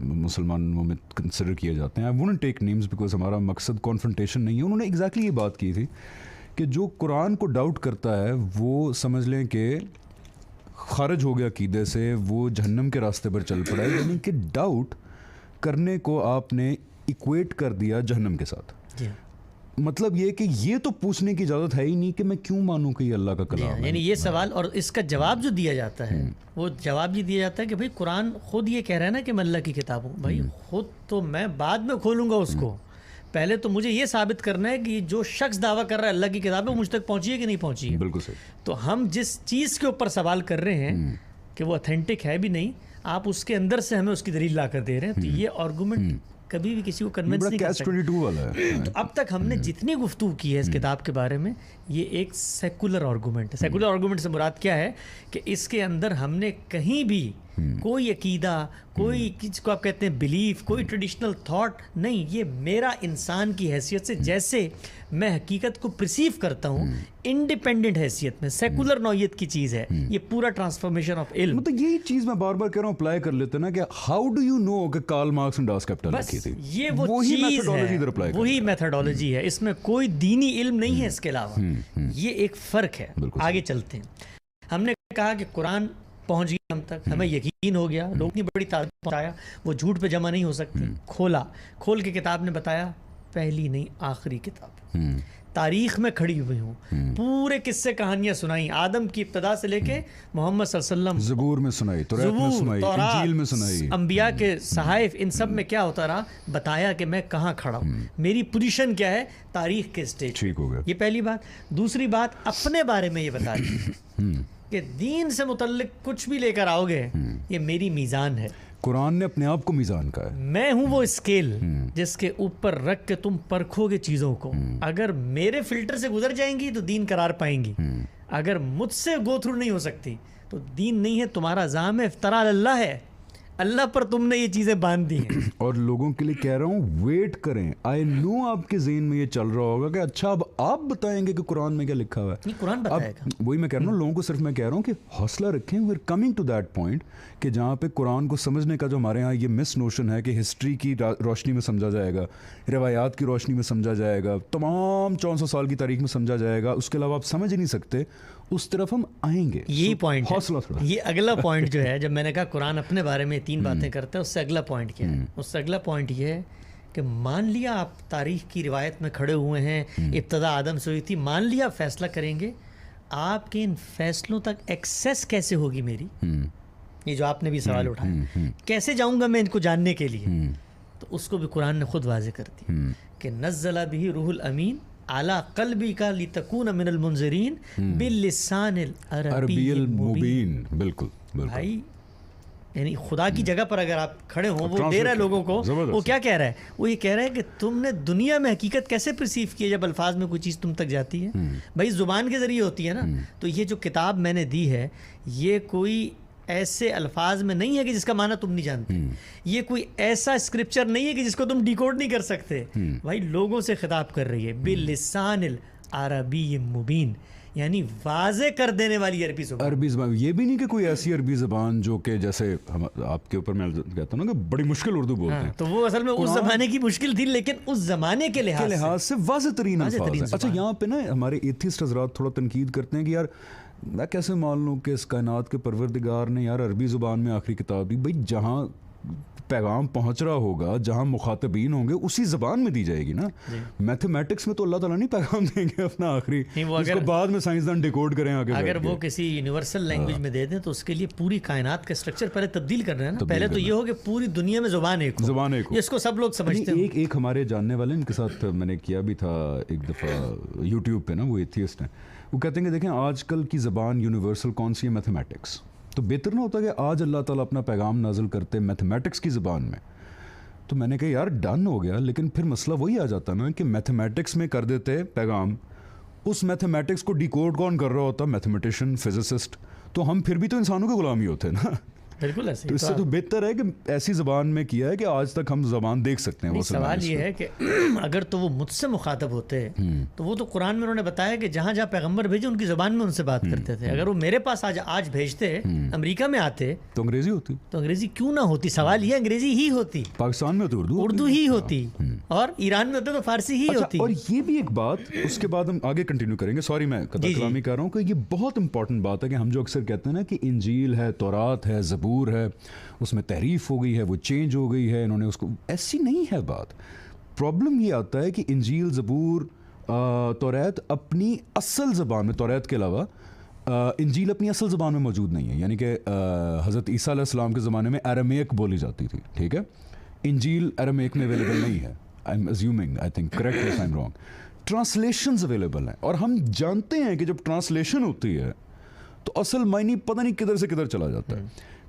مسلمانوں میں کنسیڈر کیے جاتے ہیں. I wouldn't take names because ہمارا مقصد کانفرنٹیشن نہیں ہے. انہوں نے ایگزیکٹلی یہ بات کی تھی کہ جو قرآن کو ڈاؤٹ کرتا ہے وہ سمجھ لیں کہ خارج ہو گیا عقیدے سے, وہ جہنم کے راستے پر چل پڑا ہے. یعنی کہ ڈاؤٹ کرنے کو آپ نے ایکویٹ کر دیا جہنم کے ساتھ. مطلب یہ کہ یہ تو پوچھنے کی اجازت ہے ہی نہیں کہ میں کیوں مانوں کہ یہ اللہ کا کلام ہے. یعنی یہ سوال, اور اس کا جواب جو دیا جاتا ہے وہ جواب یہ دیا جاتا ہے کہ بھائی قرآن خود یہ کہہ رہا ہے نا کہ میں اللہ کی کتاب ہوں. بھائی خود تو میں بعد میں کھولوں گا اس کو, پہلے تو مجھے یہ ثابت کرنا ہے کہ جو شخص دعویٰ کر رہا ہے اللہ کی کتاب ہے وہ مجھ تک پہنچی ہے کہ نہیں پہنچی ہے. بالکل صحیح. تو ہم جس چیز کے اوپر سوال کر رہے ہیں کہ وہ اتھینٹک ہے بھی نہیں, آپ اس کے اندر سے ہمیں اس کی دلیل لا کر دے رہے ہیں, تو یہ آرگومنٹ کبھی بھی کسی کو کنونس نہیں کر سکتے. اب تک ہم نے جتنی گفتگو کی ہے اس کتاب کے بارے میں, یہ ایک سیکولر آرگومنٹ ہے. سیکولر آرگومنٹ سے مراد کیا ہے کہ اس کے اندر ہم نے کہیں بھی کوئی عقیدہ, کوئی جس کو آپ کہتے ہیں بلیف, کوئی ٹریڈیشنل تھاٹ نہیں. یہ میرا انسان کی حیثیت سے جیسے میں حقیقت کو پرسیو کرتا ہوں, انڈیپینڈنٹ حیثیت میں, سیکولر نوعیت کی چیز ہے یہ پورا ٹرانسفارمیشن آف علم. مطلب یہی چیز میں بار بار کہہ رہا ہوں, اپلائی کر لیتے نا کہ ہاؤ ڈو یو نو کہ کارل مارکس نے ڈاس کیپٹل لکھی تھی. یہ وہ چیز ہے, وہی میتھڈالوجی ہے, اس میں کوئی دینی علم نہیں ہے اس کے علاوہ. یہ ایک فرق ہے. آگے چلتے ہیں. ہم نے کہا کہ قرآن پہنچ گیا ہم تک, ہمیں یقین ہو گیا, لوگ نے بڑی تعداد پہنچایا, وہ جھوٹ پہ جمع نہیں ہو سکتے. کھول کے کتاب نے بتایا پہلی نہیں آخری کتاب, تاریخ میں کھڑی ہوئی ہوں, پورے قصے کہانیاں سنائی, آدم کی ابتدا سے لے کے محمد صلی اللہ علیہ وسلم, زبور میں سنائی, توریت میں سنائی, انجیل میں سنائی, انبیاء کے صحائف, ان سب میں کیا ہوتا رہا, بتایا کہ میں کہاں کھڑا ہوں, میری پوزیشن کیا ہے تاریخ کے اسٹیج. ٹھیک ہو گیا. یہ پہلی بات. دوسری بات, اپنے بارے میں یہ بتا دی کہ دین سے متعلق کچھ بھی لے کر آؤ گے یہ میری میزان ہے. قرآن نے اپنے آپ کو میزان کہا ہے. میں ہوں وہ اسکیل جس کے اوپر رکھ کے تم پرکھو گے چیزوں کو. اگر میرے فلٹر سے گزر جائیں گی تو دین قرار پائیں گی, اگر مجھ سے گو تھرو نہیں ہو سکتی تو دین نہیں ہے, تمہارا زعم افتراء اللہ ہے, اللہ پر تم نے یہ چیزیں باندھ دی ہیں. اور لوگوں کے لیے کہہ رہا ہوں ویٹ کریں. آئی نو آپ کے ذہن میں یہ چل رہا ہوگا کہ اچھا اب آپ بتائیں گے کہ قرآن میں کیا لکھا ہوا ہے. قرآن بتائے گا. وہی میں کہہ رہا ہوں, لوگوں کو صرف میں کہہ رہا ہوں کہ حوصلہ رکھیں. We are coming to that point کہ جہاں پہ قرآن کو سمجھنے کا جو ہمارے یہاں یہ مس نوشن ہے کہ ہسٹری کی روشنی میں سمجھا جائے گا, روایات کی روشنی میں سمجھا جائے گا, تمام 400 سال کی تاریخ میں سمجھا جائے گا, اس کے علاوہ آپ سمجھ نہیں سکتے, اس طرف ہم آئیں گے. یہی پوائنٹ حوصلہ تھوڑا. یہ اگلا پوائنٹ جو ہے, جب میں نے کہا قرآن اپنے بارے میں 3 باتیں کرتا ہے, اس سے اگلا پوائنٹ کیا ہے؟ اس سے اگلا پوائنٹ یہ ہے کہ مان لیا آپ تاریخ کی روایت میں کھڑے ہوئے ہیں, ابتدا آدم سے ہوئی تھی, مان لیا آپ فیصلہ کریں گے, آپ کے ان فیصلوں تک ایکسیس کیسے ہوگی میری؟ یہ جو آپ نے بھی سوال اٹھایا, کیسے جاؤں گا میں ان کو جاننے کے لیے؟ تو اس کو بھی قرآن نے خود واضح کر دیا کہ نزل بہ روح الامین علی قلبک لتکون من المنذرین باللسان العربی المبین. بالکل بھائی, یعنی خدا کی جگہ پر اگر آپ کھڑے ہوں, وہ دے رہا ہے لوگوں کو, وہ کیا کہہ رہا ہے؟ وہ یہ کہہ رہا ہے کہ تم نے دنیا میں حقیقت کیسے پرسیو کی ہے جب الفاظ میں کوئی چیز تم تک جاتی ہے؟ بھائی زبان کے ذریعے ہوتی ہے نا. تو یہ جو کتاب میں نے دی ہے یہ کوئی ایسے الفاظ میں نہیں ہے کہ جس کا معنی تم نہیں جانتے, یہ کوئی ایسا اسکرپچر نہیں ہے کہ جس کو تم ڈیکوڈ نہیں کر سکتے. بھائی لوگوں سے خطاب کر رہی ہے باللسان العربی مبین, یعنی واضح کر دینے والی عربی زبان. عربی زبان یہ بھی نہیں کہ کوئی ایسی عربی زبان جو کہ جیسے آپ کے اوپر میں کہتا ہوں نا کہ بڑی مشکل اردو بولتے ہیں, تو وہ اصل میں اس زمانے کی مشکل تھی, لیکن اس زمانے کے لحاظ سے واضح ترین الفاظ ہیں. اچھا یہاں پہ نا ہمارے ایتھیسٹ حضرات تھوڑا تنقید کرتے ہیں کہ یار میں کیسے مان لوں کہ اس کائنات کے پروردگار نے یار عربی زبان میں آخری کتاب دی. بھائی جہاں پیغام پہنچ رہا ہوگا, جہاں مخاطبین ہوں گے, اسی زبان میں دی جائے گی نا. میتھمیٹکس میں تو اللہ تعالیٰ نہیں پیغام دیں گے اپنا آخری, اس کو بعد میں سائنسدان ڈیکوڈ کریں آگے. اگر وہ کسی یونیورسل لینگویج میں دے دیں تو اس کے لیے پوری کائنات کا اسٹرکچر پہلے تبدیل کرنا ہے نا. پہلے تو یہ ہو کہ پوری دنیا میں زبان ایک ہو, اس کو سب لوگ سمجھتے ہیں. ایک ہمارے جاننے والے ان کے ساتھ میں نے کیا بھی تھا ایک دفعہ یوٹیوب پہ نا, وہ ایتھیسٹ ہیں, وہ کہتے ہیں کہ دیکھیں آج کل کی زبان یونیورسل کون سی ہے, میتھمیٹکس. تو بہتر نہ ہوتا کہ آج اللہ تعالیٰ اپنا پیغام نازل کرتے میتھمیٹکس کی زبان میں. تو میں نے کہا یار ڈن ہو گیا, لیکن پھر مسئلہ وہی آ جاتا نا کہ میتھمیٹکس میں کر دیتے پیغام, اس میتھمیٹکس کو ڈیکوڈ کون کر رہا ہوتا, میتھمیٹیشین, فزسسٹ. تو ہم پھر بھی تو انسانوں کے غلامی ہوتے ہیں نا. بالکل ایسے. تو اس سے تو بہتر ہے کہ ایسی زبان میں کیا ہے کہ آج تک ہم زبان دیکھ سکتے ہیں. وہ سوال یہ ہے کہ اگر تو وہ مجھ سے مخاطب ہوتے تو وہ تو قرآن میں انہوں نے بتایا کہ جہاں جہاں پیغمبر بھیجے ان کی زبان میں ان سے بات کرتے تھے. اگر وہ میرے پاس آج بھیجتے, امریکہ میں آتے, تو انگریزی ہوتی. تو انگریزی کیوں نہ ہوتی؟ سوال یہ انگریزی ہی ہوتی. پاکستان میں تو اردو ہی ہوتی, اور ایران میں ہوتے تو فارسی ہی ہوتی. اور یہ بھی ایک بات, اس کے بعد ہم آگے کنٹینیو کریں گے. سوری میں قطع کلامی کر رہا ہوں کہ یہ بہت امپورٹنٹ بات ہے کہ ہم جو اکثر کہتے ہیں نا کہ انجیل ہے, تورات ہے, زبور ہے, اس میں تحریف ہو گئی ہے, وہ چینج ہو گئی ہے, انہوں نے اس کو, ایسی نہیں ہے بات. پرابلم یہ آتا ہے کہ انجیل, زبور, تورات اپنی اصل زبان میں, تورات کے علاوہ انجیل اپنی اصل زبان میں موجود نہیں ہے. یعنی کہ حضرت عیسیٰ علیہ السلام کے زمانے میں ایرمیک بولی جاتی تھی, ٹھیک ہے. انجیل ایرمیک میں اویلیبل نہیں ہے. I am assuming, I think correct if I am wrong. Translations available ہیں, اور ہم جانتے ہیں کہ جب ٹرانسلیشن ہوتی ہے تو اصل معنی پتہ نہیں کدھر سے کدھر چلا جاتا ہے.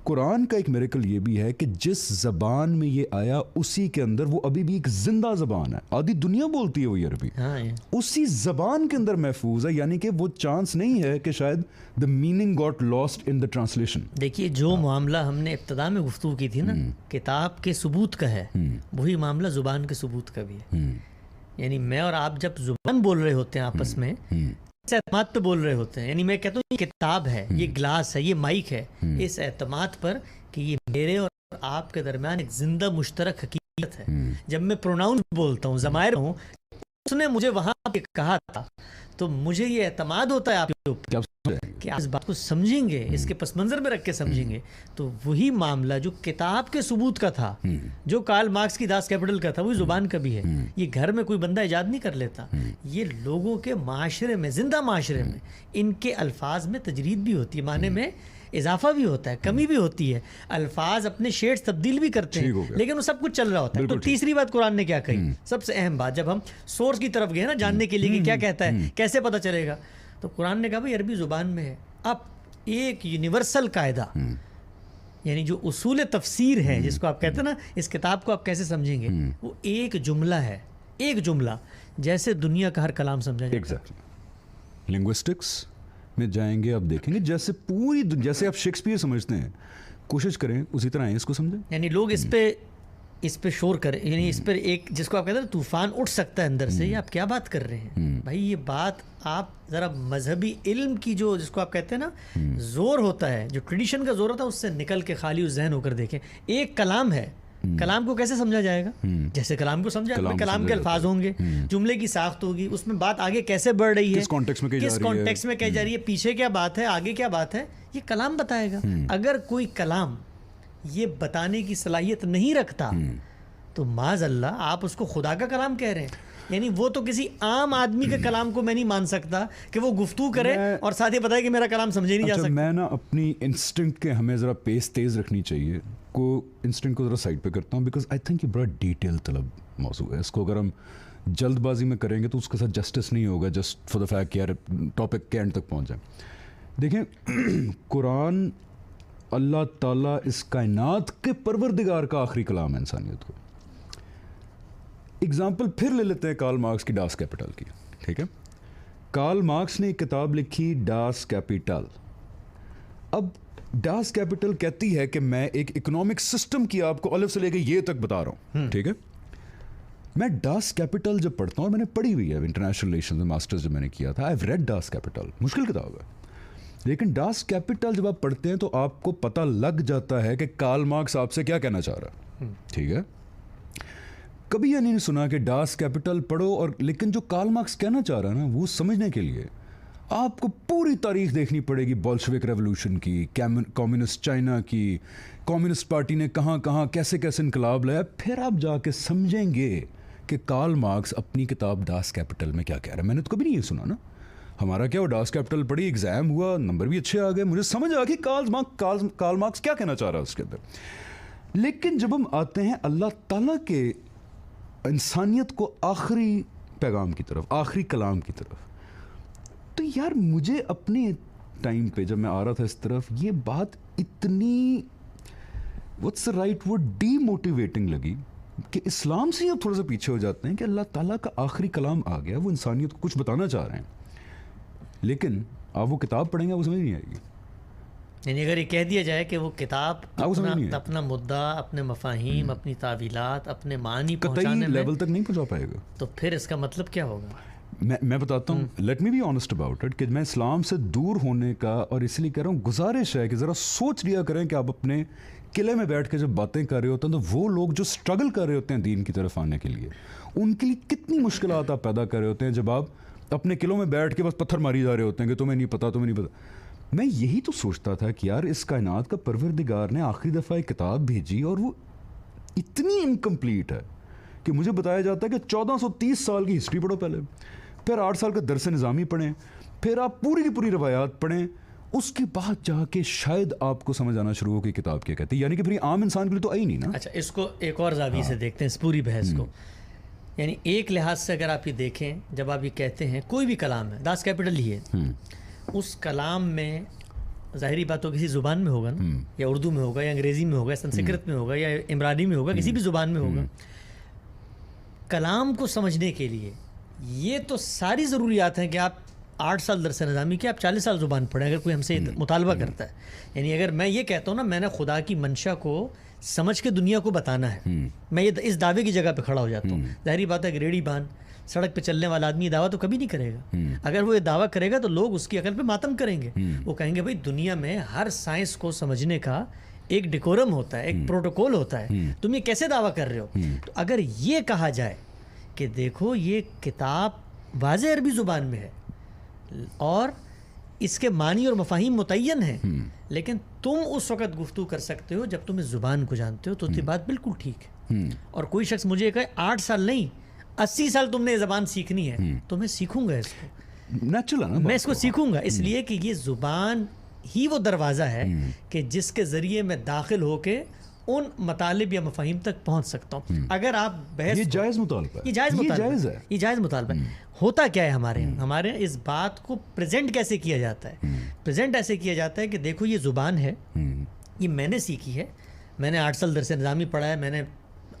قرآن کا ایک میریکل یہ بھی ہے کہ جس زبان میں یہ آیا اسی کے اندر وہ ابھی بھی ایک زندہ زبان ہے. آدھی دنیا بولتی ہے وہ عربی, اسی زبان کے اندر محفوظ ہے. یعنی کہ وہ چانس نہیں ہے کہ شاید the meaning got lost in the translation. دیکھیے جو معاملہ ہم نے ابتدا میں گفتگو کی تھی نا, کتاب کے ثبوت کا ہے, وہی معاملہ زبان کے ثبوت کا بھی ہے. یعنی میں اور آپ جب زبان بول رہے ہوتے ہیں آپس میں, اس اعتماد پہ بول رہے ہوتے ہیں. یعنی میں کہتا ہوں یہ کتاب ہے, یہ گلاس ہے, یہ مائک ہے, اس اعتماد پر کہ یہ میرے اور آپ کے درمیان ایک زندہ مشترک حقیقت ہے. جب میں پروناؤنس بولتا ہوں, ضمائر ہوں, اس نے مجھے وہاں پہ کہا تھا, تو مجھے یہ اعتماد ہوتا ہے آپ کے اوپر کہ آپ اس بات کو سمجھیں گے, اس کے پس منظر میں رکھ کے سمجھیں گے. تو وہی معاملہ جو کتاب کے ثبوت کا تھا, جو کارل مارکس کی داس کیپٹل کا تھا, وہی زبان کا بھی ہے. یہ گھر میں کوئی بندہ ایجاد نہیں کر لیتا, یہ لوگوں کے معاشرے میں, زندہ معاشرے میں ان کے الفاظ میں تجرید بھی ہوتی ہے, معنی میں اضافہ بھی ہوتا ہے, کمی بھی ہوتی ہے, الفاظ اپنے شیڈز تبدیل بھی کرتے ہیں, لیکن وہ سب کچھ چل رہا ہوتا ہے. تو تیسری بات قرآن نے کیا کہی, سب سے اہم بات, جب ہم سورس کی طرف گئے نا جاننے کے لیے کہ کیا کہتا ہے, کیسے پتہ چلے گا, تو قرآن نے کہا بھائی عربی زبان میں ہے. اب ایک یونیورسل قاعدہ, یعنی جو اصول تفسیر ہے جس کو آپ کہتے ہیں نا, اس کتاب کو آپ کیسے سمجھیں گے, وہ ایک جملہ ہے, ایک جملہ جیسے دنیا کا ہر کلام سمجھا جاتا ہے. لنگوسٹکس میں جائیں گے, آپ دیکھیں گے جیسے پوری جیسے آپ شیکسپیئر سمجھتے ہیں, کوشش کریں اسی طرح ہیں اس کو سمجھیں. یعنی لوگ اس پہ شور کریں, یعنی اس پر ایک جس کو آپ کہتے ہیں طوفان اٹھ سکتا ہے اندر سے, یہ آپ کیا بات کر رہے ہیں بھائی. یہ بات آپ ذرا مذہبی علم کی جو جس کو آپ کہتے ہیں نا زور ہوتا ہے, جو ٹریڈیشن کا زور ہوتا ہے, اس سے نکل کے خالی اس ذہن ہو کر دیکھیں. ایک کلام ہے, کلام کو کیسے سمجھا جائے گا, جیسے کلام کو سمجھا, کلام کے الفاظ ہوں گے, جملے کی ساخت ہوگی, اس میں بات آگے کیسے بڑھ رہی ہے, کس کانٹیکسٹ میں کہی جا رہی ہے, پیچھے کیا بات ہے, آگے کیا بات ہے, یہ کلام بتائے گا. اگر کوئی کلام یہ بتانے کی صلاحیت نہیں رکھتا تو معاذ اللہ آپ اس کو خدا کا کلام کہہ رہے ہیں. یعنی وہ تو کسی عام آدمی کے کلام کو میں نہیں مان سکتا کہ وہ گفتگو کرے اور ساتھ یہ بتائے کہ میرا کلام سمجھے نہیں جا سکتا. میں نا اپنی انسٹنکٹ کے ہمیں ذرا پیس تیز رکھنی چاہیے, کو انسٹنکٹ کو ذرا سائڈ پہ کرتا ہوں, بیکاز آئی تھنک یہ بڑا ڈیٹیل طلب موضوع ہے. اس کو اگر ہم جلد بازی میں کریں گے تو اس کے ساتھ جسٹس نہیں ہوگا, جسٹ فار دا فیکٹ کہ یار ٹاپک کے اینڈ تک پہنچ جائیں. دیکھیں قرآن اللہ تعالیٰ اس کائنات کے پروردگار کا آخری کلام ہے انسانیت کو. اگزامپل پھر لے لیتے ہیں کارل مارکس کی ڈاس کیپیٹل کی, ٹھیک ہے. کارل مارکس نے ایک کتاب لکھی ڈاس کیپیٹل. اب ڈاس کیپیٹل کہتی ہے کہ میں ایک اکنامک سسٹم کی آپ کو الف سے لے کے یہ تک بتا رہا ہوں, ٹھیک ہے. میں ڈاس کیپٹل جب پڑھتا ہوں، اور میں نے پڑھی ہوئی ہے انٹرنیشنل ریلیشن میں ماسٹرز جب میں نے کیا تھا، I have read DOS capital, مشکل کتاب ہے، لیکن ڈاس کیپٹل جب آپ پڑھتے ہیں تو آپ کو پتہ لگ جاتا ہے کہ کارل مارکس آپ سے کیا کہنا چاہ رہا ہے. ٹھیک ہے، کبھی یہ نہیں سنا کہ ڈاس کیپٹل پڑھو، اور لیکن جو کارل مارکس کہنا چاہ رہا ہے نا، وہ سمجھنے کے لیے آپ کو پوری تاریخ دیکھنی پڑے گی، بولشوک ریولوشن کی، کمیونسٹ چائنا کی، کمیونسٹ پارٹی نے کہاں کہاں کیسے کیسے انقلاب لایا، پھر آپ جا کے سمجھیں گے کہ کارل مارکس اپنی کتاب ڈاس کیپٹل میں کیا کہہ رہا ہے. میں نے تو کبھی نہیں یہ سنا نا. ہمارا کیا، وہ ڈاس کیپٹل پڑھی، ایگزام ہوا، نمبر بھی اچھے آ گئے، مجھے سمجھ آ گئی کارل مارکس کیا کہنا چاہ رہا ہے اس کے اندر. لیکن جب ہم آتے ہیں اللہ تعالیٰ کے انسانیت کو آخری پیغام کی طرف، آخری کلام کی طرف، تو یار مجھے اپنے ٹائم پہ جب میں آ رہا تھا اس طرف، یہ بات اتنی what's the right word D motivating لگی کہ اسلام سے اب تھوڑا سا پیچھے ہو جاتے ہیں کہ اللہ تعالیٰ کا آخری کلام آ گیا، وہ انسانیت کو کچھ بتانا چاہ رہے ہیں، لیکن آپ وہ کتاب پڑھیں گے وہ سمجھ نہیں آئے گی. یعنی اگر یہ کہہ دیا جائے کہ وہ کتاب اپنا مدعا، اپنے مفاہیم، اپنی تعویلات، اپنے معنی پہنچانے میں لیول تک نہیں پہنچا پائے گا، تو پھر اس کا مطلب کیا ہوگا؟ میں بتاتا ہوں، let me be honest about it, کہ میں اسلام سے دور ہونے کا، اور اس لیے کہہ رہا ہوں، گزارش ہے کہ ذرا سوچ لیا کریں کہ آپ اپنے قلعے میں بیٹھ کے جب باتیں کر رہے ہوتے ہیں تو وہ لوگ جو اسٹرگل کر رہے ہوتے ہیں دین کی طرف آنے کے لیے، ان کے لیے کتنی مشکلات آپ پیدا کر رہے ہوتے ہیں جب آپ اپنے قلعوں میں بیٹھ کے بس پتھر ماری جا رہے ہوتے ہیں کہ تمہیں نہیں پتا، تمہیں نہیں پتا. میں یہی تو سوچتا تھا کہ یار اس کائنات کا پروردگار نے آخری دفعہ ایک کتاب بھیجی، اور وہ اتنی انکمپلیٹ ہے کہ مجھے بتایا جاتا ہے کہ 1430 سال کی ہسٹری پڑھو پہلے، پھر 8 سال کا درس نظامی پڑھیں، پھر آپ پوری کی پوری روایات پڑھیں، اس کے بعد جا کے شاید آپ کو سمجھ آنا شروع ہو کہ کتاب کیا کہتی ہے. یعنی کہ پھر عام انسان کے لیے تو آئی نہیں نا. اچھا، اس کو ایک اور زاویے سے دیکھتے ہیں اس پوری بحث کو. یعنی ایک لحاظ سے اگر آپ یہ دیکھیں، جب آپ یہ کہتے ہیں کوئی بھی کلام ہے، ڈاس کیپٹل ہی ہے، اس کلام میں ظاہری بات تو کسی زبان میں ہوگا نا، یا اردو میں ہوگا، یا انگریزی میں ہوگا، یا سنسکرت میں ہوگا، یا عمرانی میں ہوگا، کسی بھی زبان میں ہوگا. کلام کو سمجھنے کے لیے یہ تو ساری ضروریات ہیں کہ آپ 8 سال درس نظامی کے، آپ 40 سال زبان پڑھیں اگر کوئی ہم سے مطالبہ کرتا ہے. یعنی اگر میں یہ کہتا ہوں نا، میں نے خدا کی منشا کو سمجھ کے دنیا کو بتانا ہے، میں یہ اس دعوے کی جگہ پہ کھڑا ہو جاتا ہوں. ظاہری بات ہے کہ ریڑھی باندھ سڑک پہ چلنے والا آدمی یہ دعویٰ تو کبھی نہیں کرے گا. اگر وہ یہ دعویٰ کرے گا تو لوگ اس کی عقل پہ ماتم کریں گے. وہ کہیں گے بھائی دنیا میں ہر سائنس کو سمجھنے کا ایک ڈیکورم ہوتا ہے، ایک پروٹوکول ہوتا ہے، تم یہ کیسے دعویٰ کر رہے ہو؟ تو اگر یہ کہا جائے کہ دیکھو یہ کتاب واضح عربی زبان میں ہے اور اس کے معنی اور مفاہیم متعین ہیں، لیکن تم اس وقت گفتگو کر سکتے ہو جب تم اس زبان کو جانتے ہو، تو یہ بات بالکل ٹھیک ہے. اور کوئی شخص مجھے یہ کہے 8 سال نہیں 80 سال تم نے یہ زبان سیکھنی ہے، تو میں سیکھوں گا اس کو، میں اس کو سیکھوں گا، اس لیے کہ یہ زبان ہی وہ دروازہ ہے کہ جس کے ذریعے میں داخل ہو کے ان مطالب یا مفاہیم تک پہنچ سکتا ہوں. اگر آپ بحث، یہ جائز مطالبہ ہے، یہ جائز مطالبہ ہے. ہوتا کیا ہے ہمارے اس بات کو پریزنٹ کیسے کیا جاتا ہے؟ پریزنٹ ایسے کیا جاتا ہے کہ دیکھو یہ زبان ہے، یہ میں نے سیکھی ہے، میں نے 8 سال درس نظامی پڑھا ہے، میں نے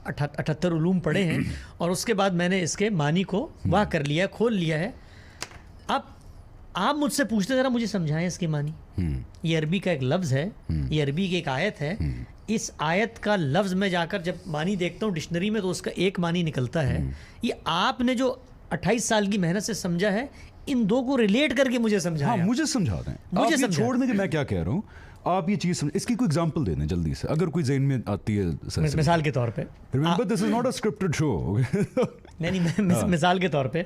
78 علوم پڑھے ہیں، اور اس کے بعد میں نے اس کے معنی کو واہ کر لیا، کھول لیا ہے. اب آپ مجھ سے پوچھتے ذرا مجھے سمجھائیں اس کے معنی. یہ عربی کا ایک لفظ ہے، یہ عربی کی ایک آیت ہے. اس آیت کا لفظ میں جا کر جب معنی دیکھتا ہوں ڈکشنری میں تو اس کا ایک معنی نکلتا ہے. یہ آپ نے جو 28 سال کی محنت سے سمجھا ہے، ان دو کو ریلیٹ کر کے مجھے سمجھایا. ہاں مجھے سمجھا دیں، آپ یہ چھوڑ دیں کہ میں کیا کہہ رہا ہوں، آپ یہ چیز اس کی کوئی ایگزامپل دے دیں جلدی سے اگر کوئی ذہن میں آتی ہے. مثال کے طور پہ، Remember, this is not a scripted show. نہیں، مثال کے طور پہ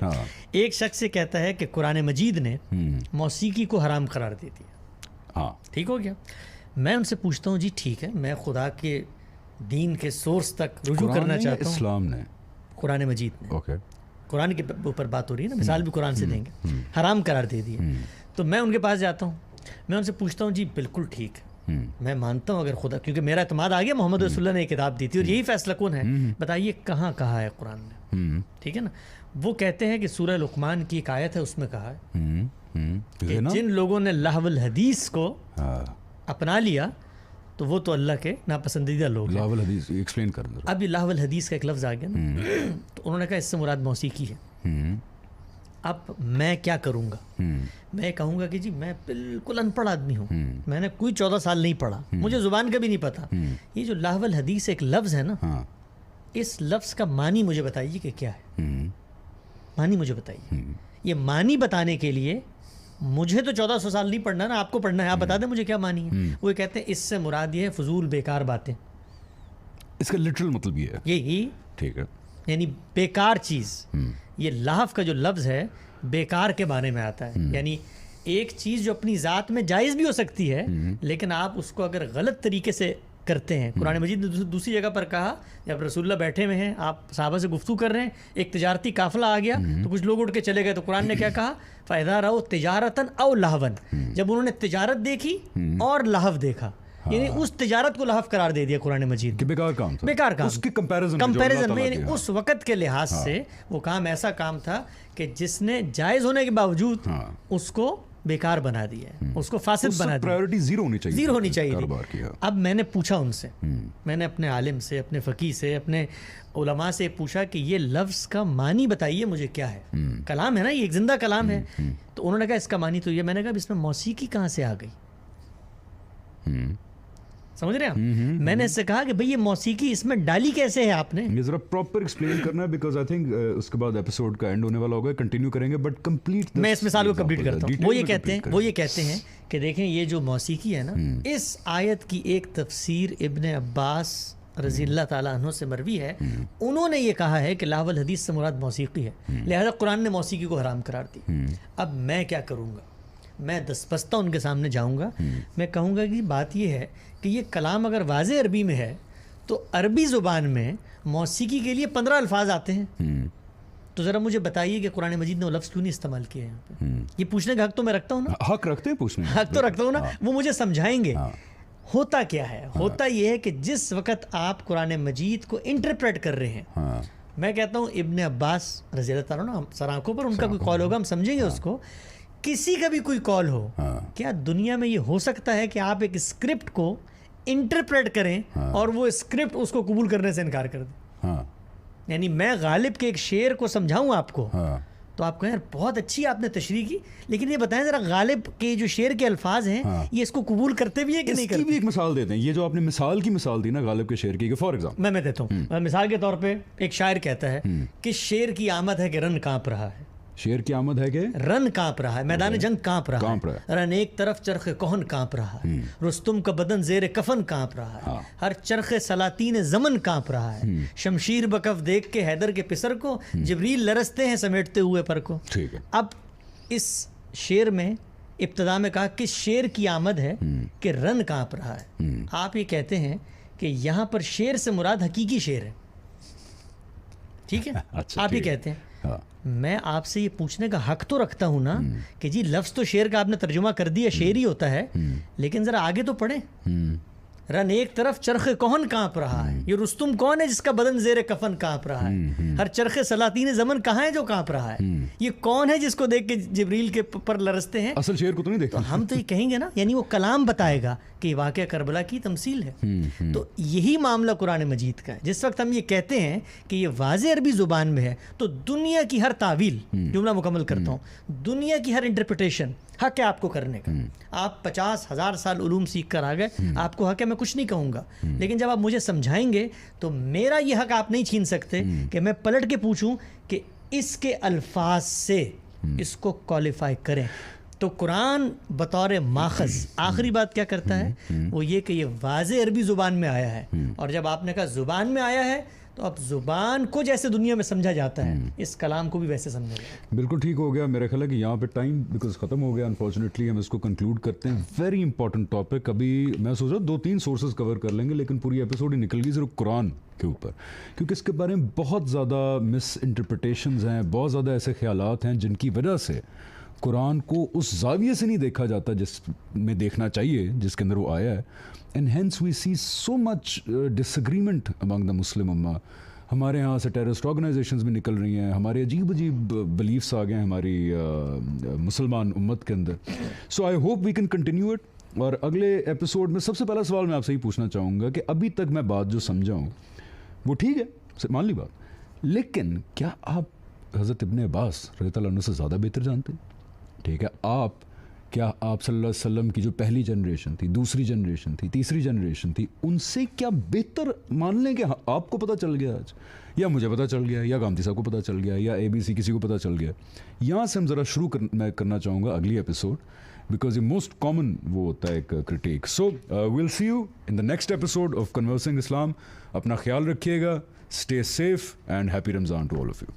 ایک شخص سے کہتا ہے کہ قرآن مجید نے موسیقی کو حرام قرار دے دیا. ہاں ٹھیک ہو گیا. میں ان سے پوچھتا ہوں جی ٹھیک ہے، میں خدا کے دین کے سورس تک رجوع کرنا چاہتا ہوں. اسلام نے، قرآن مجید نے، قرآن کے اوپر بات ہو رہی ہے نا، مثال بھی قرآن سے دیں گے، حرام قرار دے دیا. تو میں ان کے پاس جاتا ہوں، میں ان سے پوچھتا ہوں جی بالکل ٹھیک ہے، میں مانتا ہوں اگر خدا، کیونکہ میرا اعتماد آ گیا محمد رسول اللہ نے ایک کتاب دی تھی اور یہی فیصلہ کن ہے، بتائیے کہاں کہا ہے قرآن نے؟ ٹھیک ہے نا. وہ کہتے ہیں کہ سورہ لقمان کی ایک آیت ہے، اس میں کہا ہے کہ جن لوگوں نے لہو الحدیث کو اپنا لیا تو وہ تو اللہ کے ناپسندیدہ لوگ ہیں. لہو الحدیث ایکسپلین کر دو. اب یہ لہو الحدیث کا ایک لفظ آ گیا نا، تو انہوں نے کہا اس سے مراد موسیقی ہے. اب میں کیا کروں گا؟ میں کہوں گا کہ جی میں بالکل ان پڑھ آدمی ہوں، میں نے کوئی 14 سال نہیں پڑھا، مجھے زبان کا بھی نہیں پتا. یہ جو لہو الحدیث ایک لفظ ہے نا، اس لفظ کا معنی مجھے بتائیے کہ کیا ہے, معنی مجھے بتائیے. یہ معنی بتانے کے لیے مجھے تو 1400 سال نہیں پڑھنا نا, آپ کو پڑھنا ہے. آپ بتا دیں مجھے کیا معنی ہے. وہ کہتے ہیں اس سے مراد یہ ہے فضول بیکار باتیں. اس کا لٹرل مطلب یہ ہے یہی, ٹھیک ہے, یعنی بیکار چیز. یہ لہو کا جو لفظ ہے بیکار کے بارے میں آتا ہے, یعنی ایک چیز جو اپنی ذات میں جائز بھی ہو سکتی ہے لیکن آپ اس کو اگر غلط طریقے سے کرتے ہیں. قرآن مجید نے دوسری جگہ پر کہا, جب رسول اللہ بیٹھے ہوئے ہیں, آپ صحابہ سے گفتگو کر رہے ہیں, ایک تجارتی قافلہ آ گیا تو کچھ لوگ اٹھ کے چلے گئے, تو قرآن نے کیا کہا, فَإِذَا رَأَوْا تِجَارَةً أَوْ لَهْوًا. جب انہوں نے تجارت دیکھی اور لہو دیکھا, یعنی اس تجارت کو لہو قرار دے دیا قرآن مجید کہ بیکار کام تھا, بیکار کام. اس کے کمپیریزن میں, یعنی اس وقت کے لحاظ سے وہ کام ایسا کام تھا کہ جس نے جائز ہونے کے باوجود اس کو بیکار بنا دیا ہے, اس کو فاسد بنا دیا. پرائیورٹی زیرو ہونی چاہیے تھی. اب میں نے پوچھا ان سے, میں نے اپنے عالم سے, اپنے فقیہ سے, اپنے علماء سے پوچھا کہ یہ لفظ کا معنی بتائیے مجھے کیا ہے. کلام ہے نا, یہ ایک زندہ کلام ہے. تو انہوں نے کہا اس کا معنی تو یہ. میں نے کہا اس میں موسیقی کہاں سے آ گئی, سمجھ رہے ہیں. میں نے اس سے کہا کہ بھئی یہ موسیقی اس میں ڈالی کیسے ہے آپ نے. یہ ذرا پراپر ایکسپلین کرنا ہے, بیکاز آئی تھنک اس کے بعد ایپیسوڈ کا اینڈ ہونے والا ہوگا, کنٹینیو کریں گے, بٹ کمپلیٹ میں اس مثال کو کمپلیٹ کرتا ہوں. وہ یہ کہتے ہیں کہ دیکھیں یہ جو موسیقی ہے نا, اس آیت کی ایک تفسیر ابن عباس رضی اللہ تعالیٰ عنہ سے مروی ہے. انہوں نے یہ کہا ہے کہ لاہو الحدیث سے مراد موسیقی ہے, لہذا قرآن نے موسیقی کو حرام قرار دی. اب میں کیا کروں گا, میں دستبستہ ان کے سامنے جاؤں گا, میں کہوں گا کہ بات یہ ہے کہ یہ کلام اگر واضح عربی میں ہے تو عربی زبان میں موسیقی کے لیے 15 الفاظ آتے ہیں, تو ذرا مجھے بتائیے کہ قرآن مجید نے وہ لفظ کیوں نہیں استعمال کیا ہے یہاں پہ. یہ پوچھنے کا حق تو میں رکھتا ہوں نا, حق رکھتے ہیں پوچھنے, حق تو رکھتا ہوں نا. وہ مجھے سمجھائیں گے. ہوتا کیا ہے, ہوتا یہ ہے کہ جس وقت آپ قرآن مجید کو انٹرپریٹ کر رہے ہیں, میں کہتا ہوں ابن عباس رضی اللہ تعالیٰ عنہ سر آنکھوں پر ان کا کوئی قول ہوگا, ہم سمجھیں گے اس کو. کسی کا بھی کوئی کال ہو, کیا دنیا میں یہ ہو سکتا ہے کہ آپ ایک اسکرپٹ کو انٹرپریٹ کریں اور وہ اسکرپٹ اس کو قبول کرنے سے انکار کر دیں. یعنی میں غالب کے ایک شعر کو سمجھاؤں آپ کو, تو آپ کہیں بہت اچھی آپ نے تشریح کی, لیکن یہ بتائیں ذرا غالب کے جو شعر کے الفاظ ہیں یہ اس کو قبول کرتے بھی ہیں کہ نہیں کرتے. اس کی بھی ایک مثال دیتے ہیں. یہ جو آپ نے مثال کی مثال دی نا غالب کے شعر کی, فار ایگزامپل میں دیتا ہوں مثال کے طور پہ. ایک شاعر کہتا ہے کہ شعر کی آمد ہے کہ رن کانپ رہا ہے. شعر کی آمد ہے کہ رن کانپ رہا ہے, میدان جنگ کانپ رہا ہے. رن ایک طرف چرخ کہن کانپ رہا ہے, رستم کا بدن زیر کفن کانپ رہا ہے, ہر چرخ سلاطین زمن کانپ رہا ہے, شمشیر بکف دیکھ کے حیدر کے پسر کو, جبریل لرزتے ہیں سمیٹتے ہوئے پر کو. اب اس شعر میں ابتدا میں کہا کہ شعر کی آمد ہے کہ رن کانپ رہا ہے. آپ یہ کہتے ہیں کہ یہاں پر شعر سے مراد حقیقی شعر ہے, ٹھیک ہے, آپ یہ کہتے ہیں. میں آپ سے یہ پوچھنے کا حق تو رکھتا ہوں نا کہ جی لفظ تو شعر کا آپ نے ترجمہ کر دیا, شعر ہی ہوتا ہے, لیکن ذرا آگے تو پڑھیں. رن ایک طرف چرخ کہن کانپ رہا ہے, یہ رستم کون ہے جس کا بدن زیر کفن کانپ رہا ہے, ہر چرخ سلاطین زمن کہاں ہے جو کانپ رہا ہے, یہ کون ہے جس کو دیکھ کے جبریل کے پر لرزتے ہیں. اصل شعر کو تو نہیں دیکھا. تو ہم تو یہ کہیں گے نا, یعنی وہ کلام بتائے گا کہ یہ واقعہ کربلا کی تمثیل ہے. تو یہی معاملہ قرآن مجید کا ہے. جس وقت ہم یہ کہتے ہیں کہ یہ واضح عربی زبان میں ہے, تو دنیا کی ہر تعویل, جملہ مکمل کرتا ہوں, دنیا کی ہر انٹرپریٹیشن حق ہے آپ کو کرنے کا. آپ 50,000 سال علوم سیکھ کر آ گئے, آپ کو حق ہے, میں کچھ نہیں کہوں گا, لیکن جب آپ مجھے سمجھائیں گے تو میرا یہ حق آپ نہیں چھین سکتے کہ میں پلٹ کے پوچھوں کہ اس کے الفاظ سے اس کو کوالیفائی کریں. تو قرآن بطور ماخذ آخری بات کیا کرتا ہے, وہ یہ کہ یہ واضح عربی زبان میں آیا ہے, اور جب آپ نے کہا زبان میں آیا ہے تو اب زبان کو جیسے دنیا میں سمجھا جاتا ہے اس کلام کو بھی ویسے سمجھا جاتا ہے. بالکل ٹھیک ہو گیا. میرا خیال ہے کہ یہاں پہ ٹائم بیکاز ختم ہو گیا, انفارچونیٹلی ہم اس کو کنکلوڈ کرتے ہیں. Very important topic. ابھی میں سوچ رہا ہوں 2-3 سورسز کور کر لیں گے, لیکن پوری ایپیسوڈ ہی نکل گئی صرف قرآن کے اوپر, کیونکہ اس کے بارے میں بہت زیادہ مس انٹرپریٹیشنز ہیں, بہت زیادہ ایسے خیالات ہیں جن کی وجہ سے قرآن کو اس زاویے سے نہیں دیکھا جاتا جس میں دیکھنا چاہیے جس کے اندر وہ آیا ہے. And hence we C so much dish agreement among the مسلم امہ. ہمارے یہاں سے ٹیررسٹ آرگنائزیشنز بھی نکل رہی ہیں, ہمارے عجیب عجیب بلیفس آ گئے ہیں ہماری مسلمان امت کے اندر. So I hope we can continue it. اور اگلے ایپیسوڈ میں سب سے پہلا سوال میں آپ سے ہی پوچھنا چاہوں گا کہ ابھی تک میں بات جو سمجھا ہوں وہ ٹھیک ہے, مان لی بات, لیکن کیا آپ حضرت ابن عباس رضی اللہ عنہ سے زیادہ بہتر جانتے ہیں؟ ٹھیک ہے, آپ کیا آپ صلی اللہ علیہ وسلم کی جو پہلی جنریشن تھی, دوسری جنریشن تھی, تیسری جنریشن تھی, ان سے کیا بہتر مان لیں کہ آپ کو پتہ چل گیا آج, یا مجھے پتہ چل گیا, یا گامتی صاحب کو پتہ چل گیا, یا ABC کسی کو پتہ چل گیا. یہاں سے ہم ذرا شروع میں کرنا چاہوں گا اگلی ایپیسوڈ, بیکاز یہ موسٹ کامن وہ ہوتا ہے ایک critique. So we'll see you in the next episode of conversing Islam. اپنا خیال رکھیے گا, stay safe and happy Ramadan to all of you.